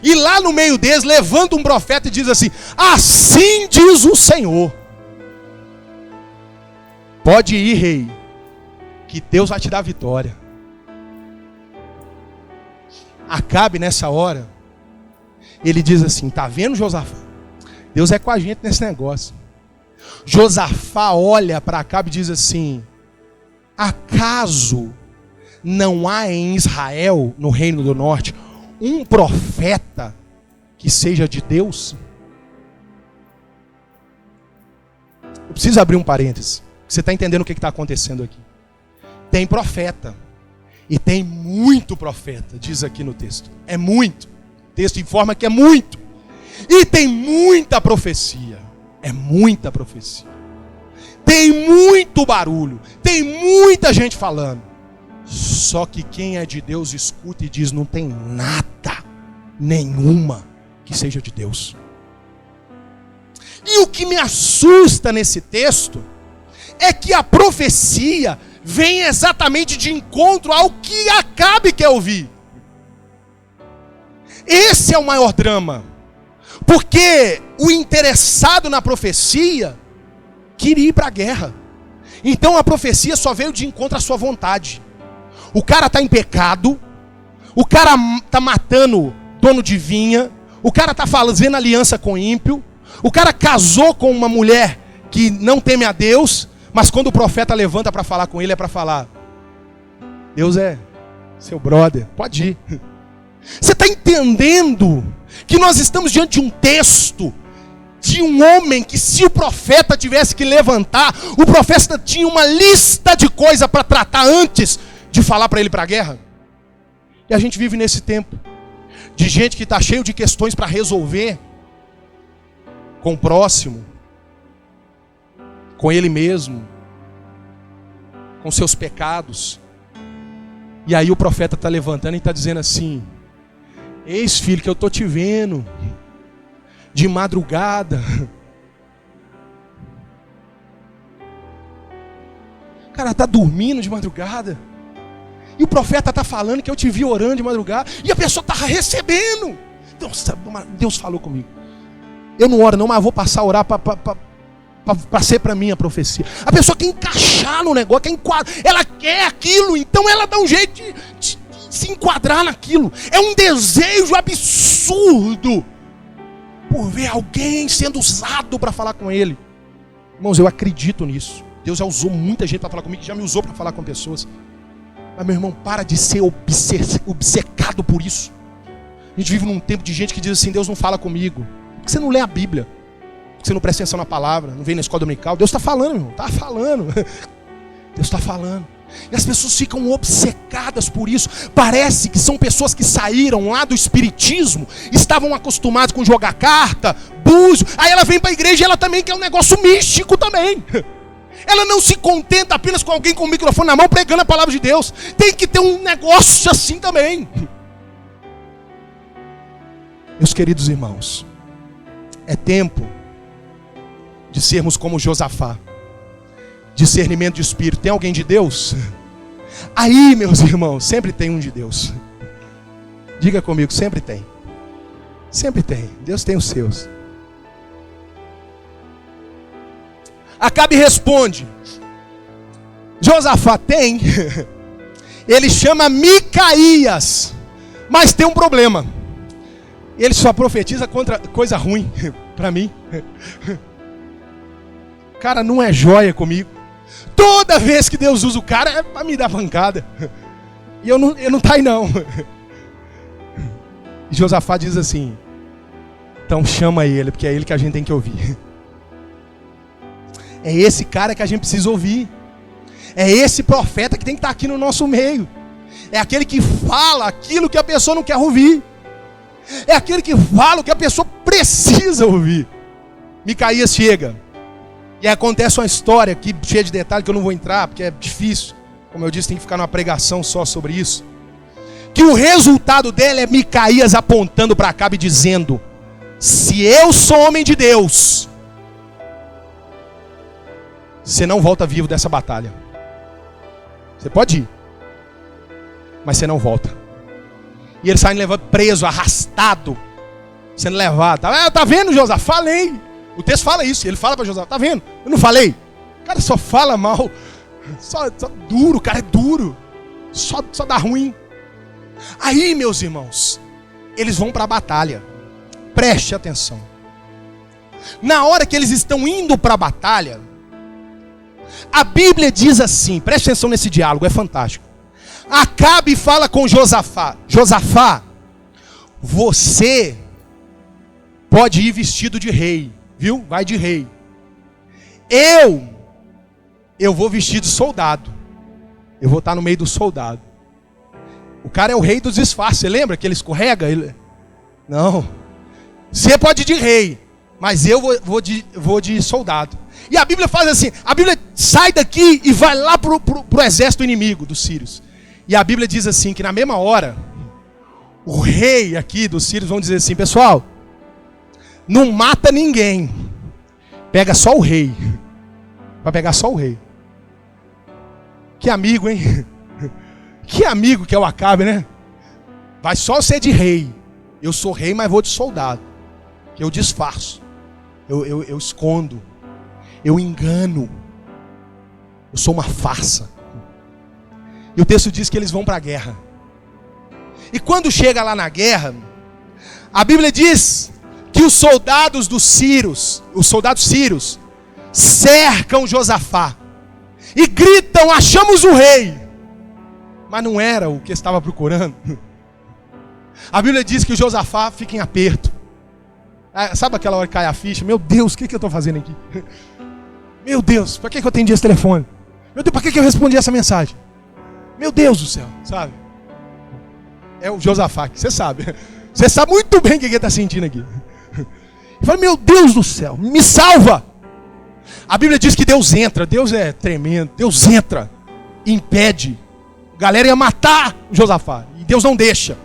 E lá no meio deles levanta um profeta e diz assim: assim diz o Senhor. Pode ir, rei, que Deus vai te dar vitória. Acabe nessa hora, ele diz assim: tá vendo, Josafá? Deus é com a gente nesse negócio. Josafá olha para Acabe e diz assim: acaso não há em Israel, no reino do norte, um profeta que seja de Deus? Eu preciso abrir um parênteses. Você está entendendo o que está acontecendo aqui? Tem profeta. E tem muito profeta, diz aqui no texto. É muito. O texto informa que é muito. E tem muita profecia. É muita profecia. Tem muito barulho. Tem muita gente falando. Só que quem é de Deus escuta e diz: não tem nada, nenhuma que seja de Deus. E o que me assusta nesse texto é que a profecia vem exatamente de encontro ao que Acabe quer ouvir. Esse é o maior drama. Porque o interessado na profecia queria ir para a guerra. Então a profecia só veio de encontro à sua vontade. O cara está em pecado, o cara está matando dono de vinha, o cara está fazendo aliança com ímpio, o cara casou com uma mulher que não teme a Deus, mas quando o profeta levanta para falar com ele, é para falar: Deus é seu brother, pode ir. Você está entendendo que nós estamos diante de um texto, de um homem que, se o profeta tivesse que levantar, o profeta tinha uma lista de coisas para tratar antes de falar para ele para a guerra? E a gente vive nesse tempo de gente que está cheio de questões para resolver com o próximo, com ele mesmo, com seus pecados. E aí o profeta está levantando e está dizendo assim: eis, filho, que eu estou te vendo de madrugada. O cara está dormindo de madrugada. E o profeta está falando que eu te vi orando de madrugada. E a pessoa está recebendo. Deus falou comigo. Eu não oro não, mas vou passar a orar para ser para mim a profecia. A pessoa quer encaixar no negócio, quer enquadrar. Ela quer aquilo, então ela dá um jeito de se enquadrar naquilo. É um desejo absurdo por ver alguém sendo usado para falar com ele. Irmãos, eu acredito nisso. Deus já usou muita gente para falar comigo, já me usou para falar com pessoas. Mas, meu irmão, para de ser obcecado por isso. A gente vive num tempo de gente que diz assim: Deus não fala comigo. Por que você não lê a Bíblia? Por que você não presta atenção na palavra? Não vem na escola dominical? Deus está falando, meu irmão. Está falando. Deus está falando. E as pessoas ficam obcecadas por isso. Parece que são pessoas que saíram lá do espiritismo, estavam acostumadas com jogar carta, búzio. Aí ela vem para a igreja e ela também quer um negócio místico também. Ela não se contenta apenas com alguém com o microfone na mão pregando a palavra de Deus. Tem que ter um negócio assim também. Meus queridos irmãos, é tempo de sermos como Josafá. Discernimento de espírito. Tem alguém de Deus? Aí, meus irmãos, sempre tem um de Deus. Diga comigo, sempre tem. Sempre tem. Deus tem os seus. Acabe responde: Josafá tem. Ele chama Micaías, mas tem um problema. Ele só profetiza contra coisa ruim para mim. Cara, não é joia comigo. Toda vez que Deus usa o cara é para me dar pancada. E eu não tá aí não. E Josafá diz assim: então chama ele, porque é ele que a gente tem que ouvir. É esse cara que a gente precisa ouvir. É esse profeta que tem que estar aqui no nosso meio. É aquele que fala aquilo que a pessoa não quer ouvir. É aquele que fala o que a pessoa precisa ouvir. Micaías chega. E acontece uma história aqui cheia de detalhes que eu não vou entrar, porque é difícil. Como eu disse, tem que ficar numa pregação só sobre isso. Que o resultado dela é Micaías apontando para Acabe dizendo: se eu sou homem de Deus, você não volta vivo dessa batalha. Você pode ir, mas você não volta. E ele sai levando preso, arrastado, sendo levado. Tá vendo, Josafá? Falei. O texto fala isso. Ele fala para Josafá: tá vendo? Eu não falei? O cara só fala mal. Só duro, o cara é duro. Só dá ruim. Aí, meus irmãos, eles vão para a batalha. Preste atenção. Na hora que eles estão indo para a batalha, a Bíblia diz assim, preste atenção nesse diálogo, é fantástico. Acabe fala com Josafá: Josafá, você pode ir vestido de rei, viu? Vai de rei. Eu vou vestido de soldado. Eu vou estar no meio do soldado. O cara é o rei dos disfarces, você lembra que ele escorrega? Não. Você pode ir de rei, mas eu vou de soldado. E a Bíblia faz assim, a Bíblia sai daqui e vai lá pro exército inimigo dos sírios. E a Bíblia diz assim, que na mesma hora, o rei aqui dos sírios vão dizer assim: pessoal, não mata ninguém, pega só o rei. Vai pegar só o rei. Que amigo, hein? Que amigo que é o Acabe, né? Vai só ser de rei. Eu sou rei, mas vou de soldado. Que eu disfarço. Eu escondo. Eu engano. Eu sou uma farsa. E o texto diz que eles vão para a guerra. E quando chega lá na guerra, a Bíblia diz que os soldados sírios, cercam Josafá e gritam: achamos o rei. Mas não era o que estava procurando. A Bíblia diz que o Josafá fica em aperto. Sabe aquela hora que cai a ficha? Meu Deus, o que eu estou fazendo aqui? Meu Deus, para que eu atendi esse telefone? Meu Deus, para que eu respondi essa mensagem? Meu Deus do céu, sabe? É o Josafá, você sabe. Você sabe muito bem o que ele está sentindo aqui. Ele fala: meu Deus do céu, me salva. A Bíblia diz que Deus entra. Deus é tremendo. Deus entra e impede. A galera ia matar Josafá e Deus não deixa.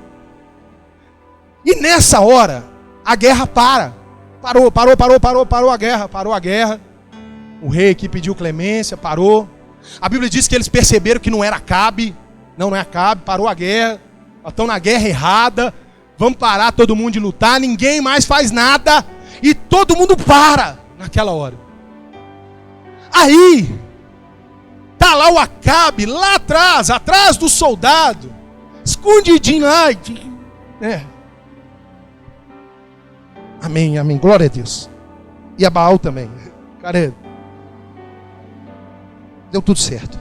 E nessa hora a guerra parou a guerra. O rei que pediu clemência parou. A Bíblia diz que eles perceberam que não era Acabe. Não é Acabe, parou a guerra. Estão na guerra errada. Vamos parar todo mundo de lutar. Ninguém mais faz nada. E todo mundo para naquela hora. Aí tá lá o Acabe, lá atrás do soldado, escondidinho lá. Amém, amém, glória a Deus. E a Baal também. Cara, deu tudo certo.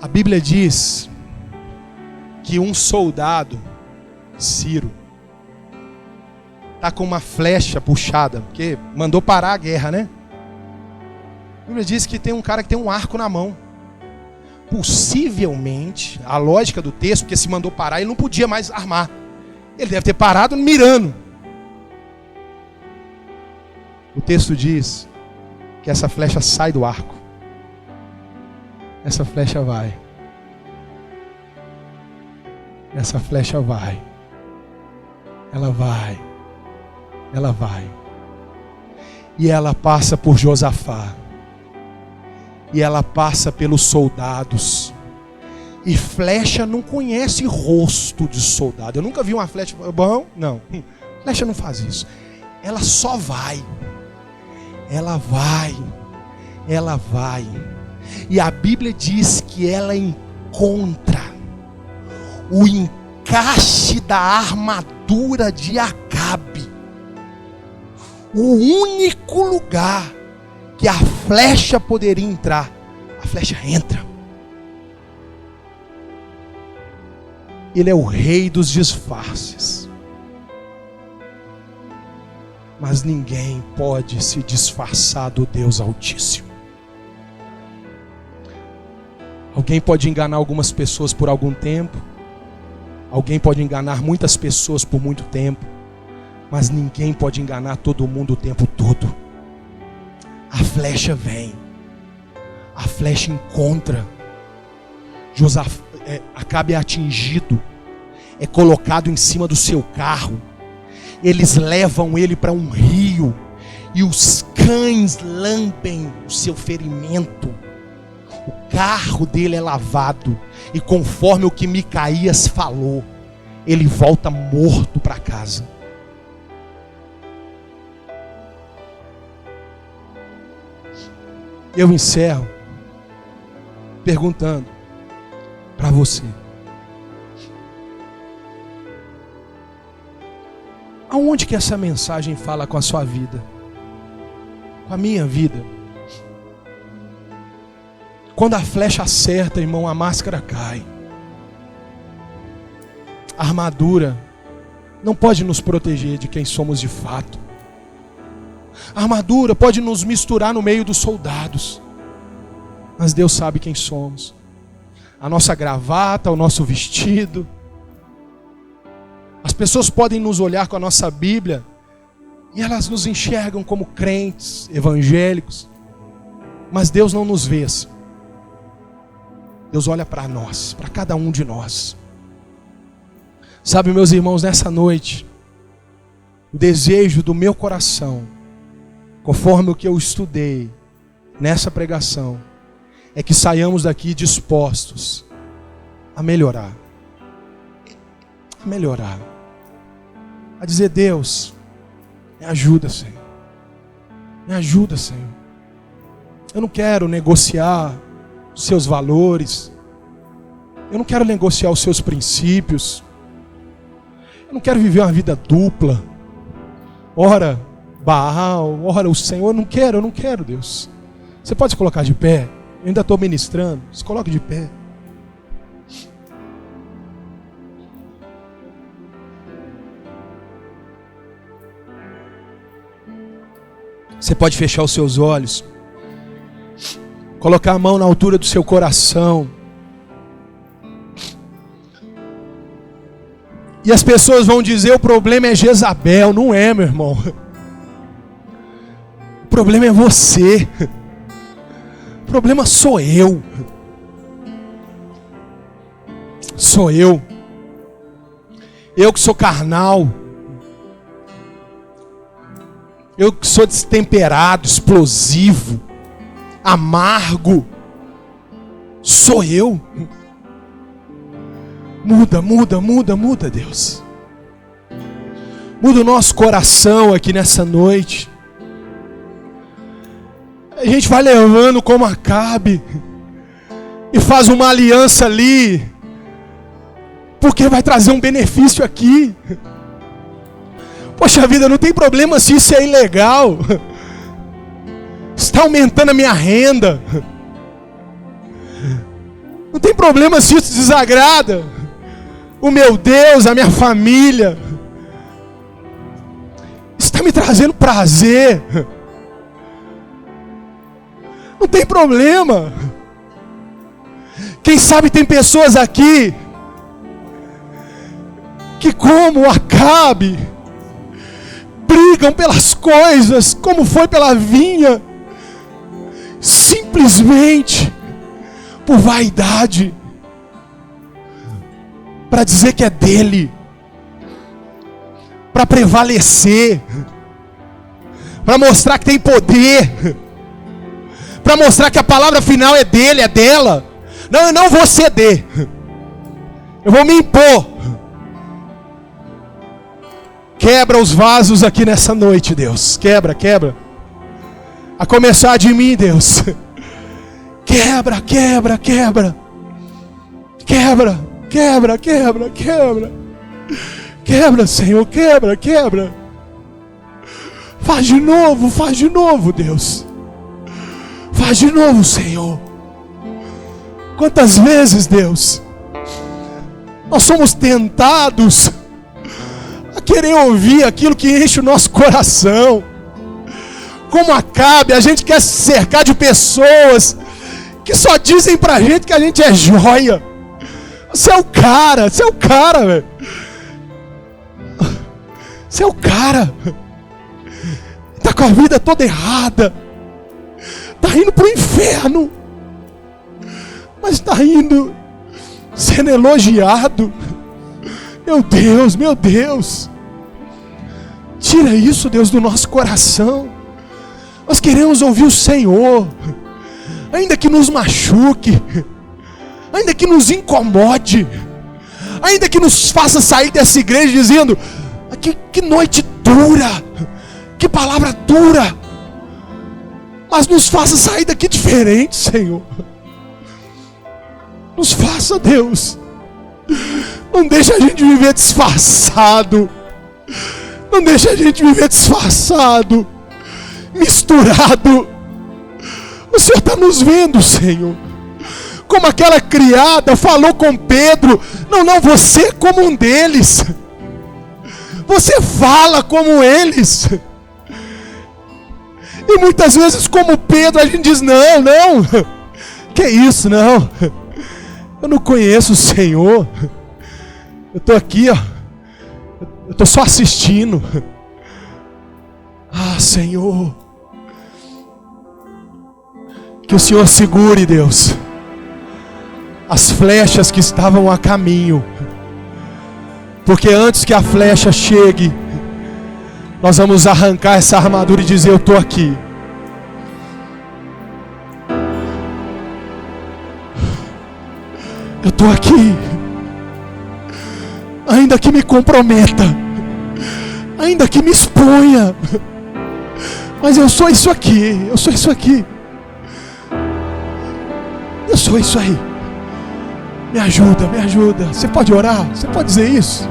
A Bíblia diz que um soldado sírio tá com uma flecha puxada, porque mandou parar a guerra, né? A Bíblia diz que tem um cara que tem um arco na mão. Possivelmente, a lógica do texto, porque se mandou parar, ele não podia mais armar. Ele deve ter parado mirando. O texto diz que essa flecha sai do arco. Essa flecha vai. Essa flecha vai. Ela vai. Ela vai. E ela passa por Josafá. E ela passa pelos soldados. E flecha não conhece rosto de soldado. Eu nunca vi uma flecha, bom, não. Flecha não faz isso. Ela só vai. Ela vai. Ela vai. E a Bíblia diz que ela encontra o encaixe da armadura de Acabe. O único lugar que a flecha poderia entrar, a flecha entra. Ele é o rei dos disfarces. Mas ninguém pode se disfarçar do Deus Altíssimo. Alguém pode enganar algumas pessoas por algum tempo. Alguém pode enganar muitas pessoas por muito tempo. Mas ninguém pode enganar todo mundo o tempo todo. A flecha vem. A flecha encontra. Acabe atingido. É colocado em cima do seu carro. Eles levam ele para um rio. E os cães lambem o seu ferimento. O carro dele é lavado. E conforme o que Micaías falou, ele volta morto para casa. Eu encerro perguntando para você: aonde que essa mensagem fala com a sua vida? Com a minha vida? Quando a flecha acerta, irmão, a máscara cai. A armadura não pode nos proteger de quem somos de fato. A armadura pode nos misturar no meio dos soldados. Mas Deus sabe quem somos. A nossa gravata, o nosso vestido. As pessoas podem nos olhar com a nossa Bíblia e elas nos enxergam como crentes, evangélicos. Mas Deus não nos vê assim. Deus olha para nós, para cada um de nós. Sabe, meus irmãos, nessa noite, o desejo do meu coração, conforme o que eu estudei nessa pregação, é que saiamos daqui dispostos a melhorar. A melhorar. A dizer: Deus, me ajuda, Senhor. Me ajuda, Senhor. Eu não quero negociar os seus valores. Eu não quero negociar os seus princípios. Eu não quero viver uma vida dupla. Ora Baal, ora o Senhor. Eu não quero, Deus. Você pode se colocar de pé? Eu ainda estou ministrando. Se coloque de pé. Você pode fechar os seus olhos, colocar a mão na altura do seu coração. E as pessoas vão dizer: o problema é Jezabel. Não é, meu irmão. O problema é você. O problema sou eu. Sou eu. Eu que sou carnal. Eu que sou destemperado, explosivo, amargo. Sou eu. Muda, Deus. Muda o nosso coração aqui nessa noite. A gente vai levando como Acabe e faz uma aliança ali, porque vai trazer um benefício aqui. Poxa vida, não tem problema se isso é ilegal. Está aumentando a minha renda. Não tem problema se isso desagrada o meu Deus, a minha família. Está me trazendo prazer. Não tem problema. Quem sabe tem pessoas aqui que, como Acabe, brigam pelas coisas, como foi pela vinha, simplesmente por vaidade, para dizer que é dele, para prevalecer, para mostrar que tem poder, para mostrar que a palavra final é dele, é dela. Não, eu não vou ceder. Eu vou me impor. Quebra os vasos aqui nessa noite, Deus. Quebra, quebra. A começar de mim, Deus. Quebra, quebra, quebra. Quebra, quebra, quebra, quebra. Quebra, Senhor, quebra, quebra. Faz de novo, Deus. Faz de novo, Senhor. Quantas vezes, Deus, nós somos tentados a querer ouvir aquilo que enche o nosso coração. Como Acabe, a gente quer se cercar de pessoas que só dizem pra gente que a gente é joia. Você é o cara, velho. Você é o cara. Tá com a vida toda errada. Tá indo pro inferno. Mas tá indo sendo elogiado. Meu Deus, meu Deus. Tira isso, Deus, do nosso coração. Nós queremos ouvir o Senhor. Ainda que nos machuque. Ainda que nos incomode. Ainda que nos faça sair dessa igreja dizendo: que noite dura. Que palavra dura. Mas nos faça sair daqui diferente, Senhor. Nos faça, Deus. Não deixa a gente viver disfarçado. Não deixa a gente viver disfarçado, misturado. O Senhor está nos vendo, Senhor. Como aquela criada falou com Pedro: não, você é como um deles. Você fala como eles. E muitas vezes, como Pedro, a gente diz: não. Que isso, não. Eu não conheço o Senhor. Eu estou aqui, ó. Eu estou só assistindo. Ah, Senhor. Que o Senhor segure, Deus, as flechas que estavam a caminho. Porque antes que a flecha chegue, nós vamos arrancar essa armadura e dizer: eu estou aqui. Eu estou aqui. Ainda que me comprometa, ainda que me exponha, mas eu sou isso aqui. Eu sou isso aqui. Eu sou isso aí. Me ajuda, me ajuda. Você pode orar? Você pode dizer isso?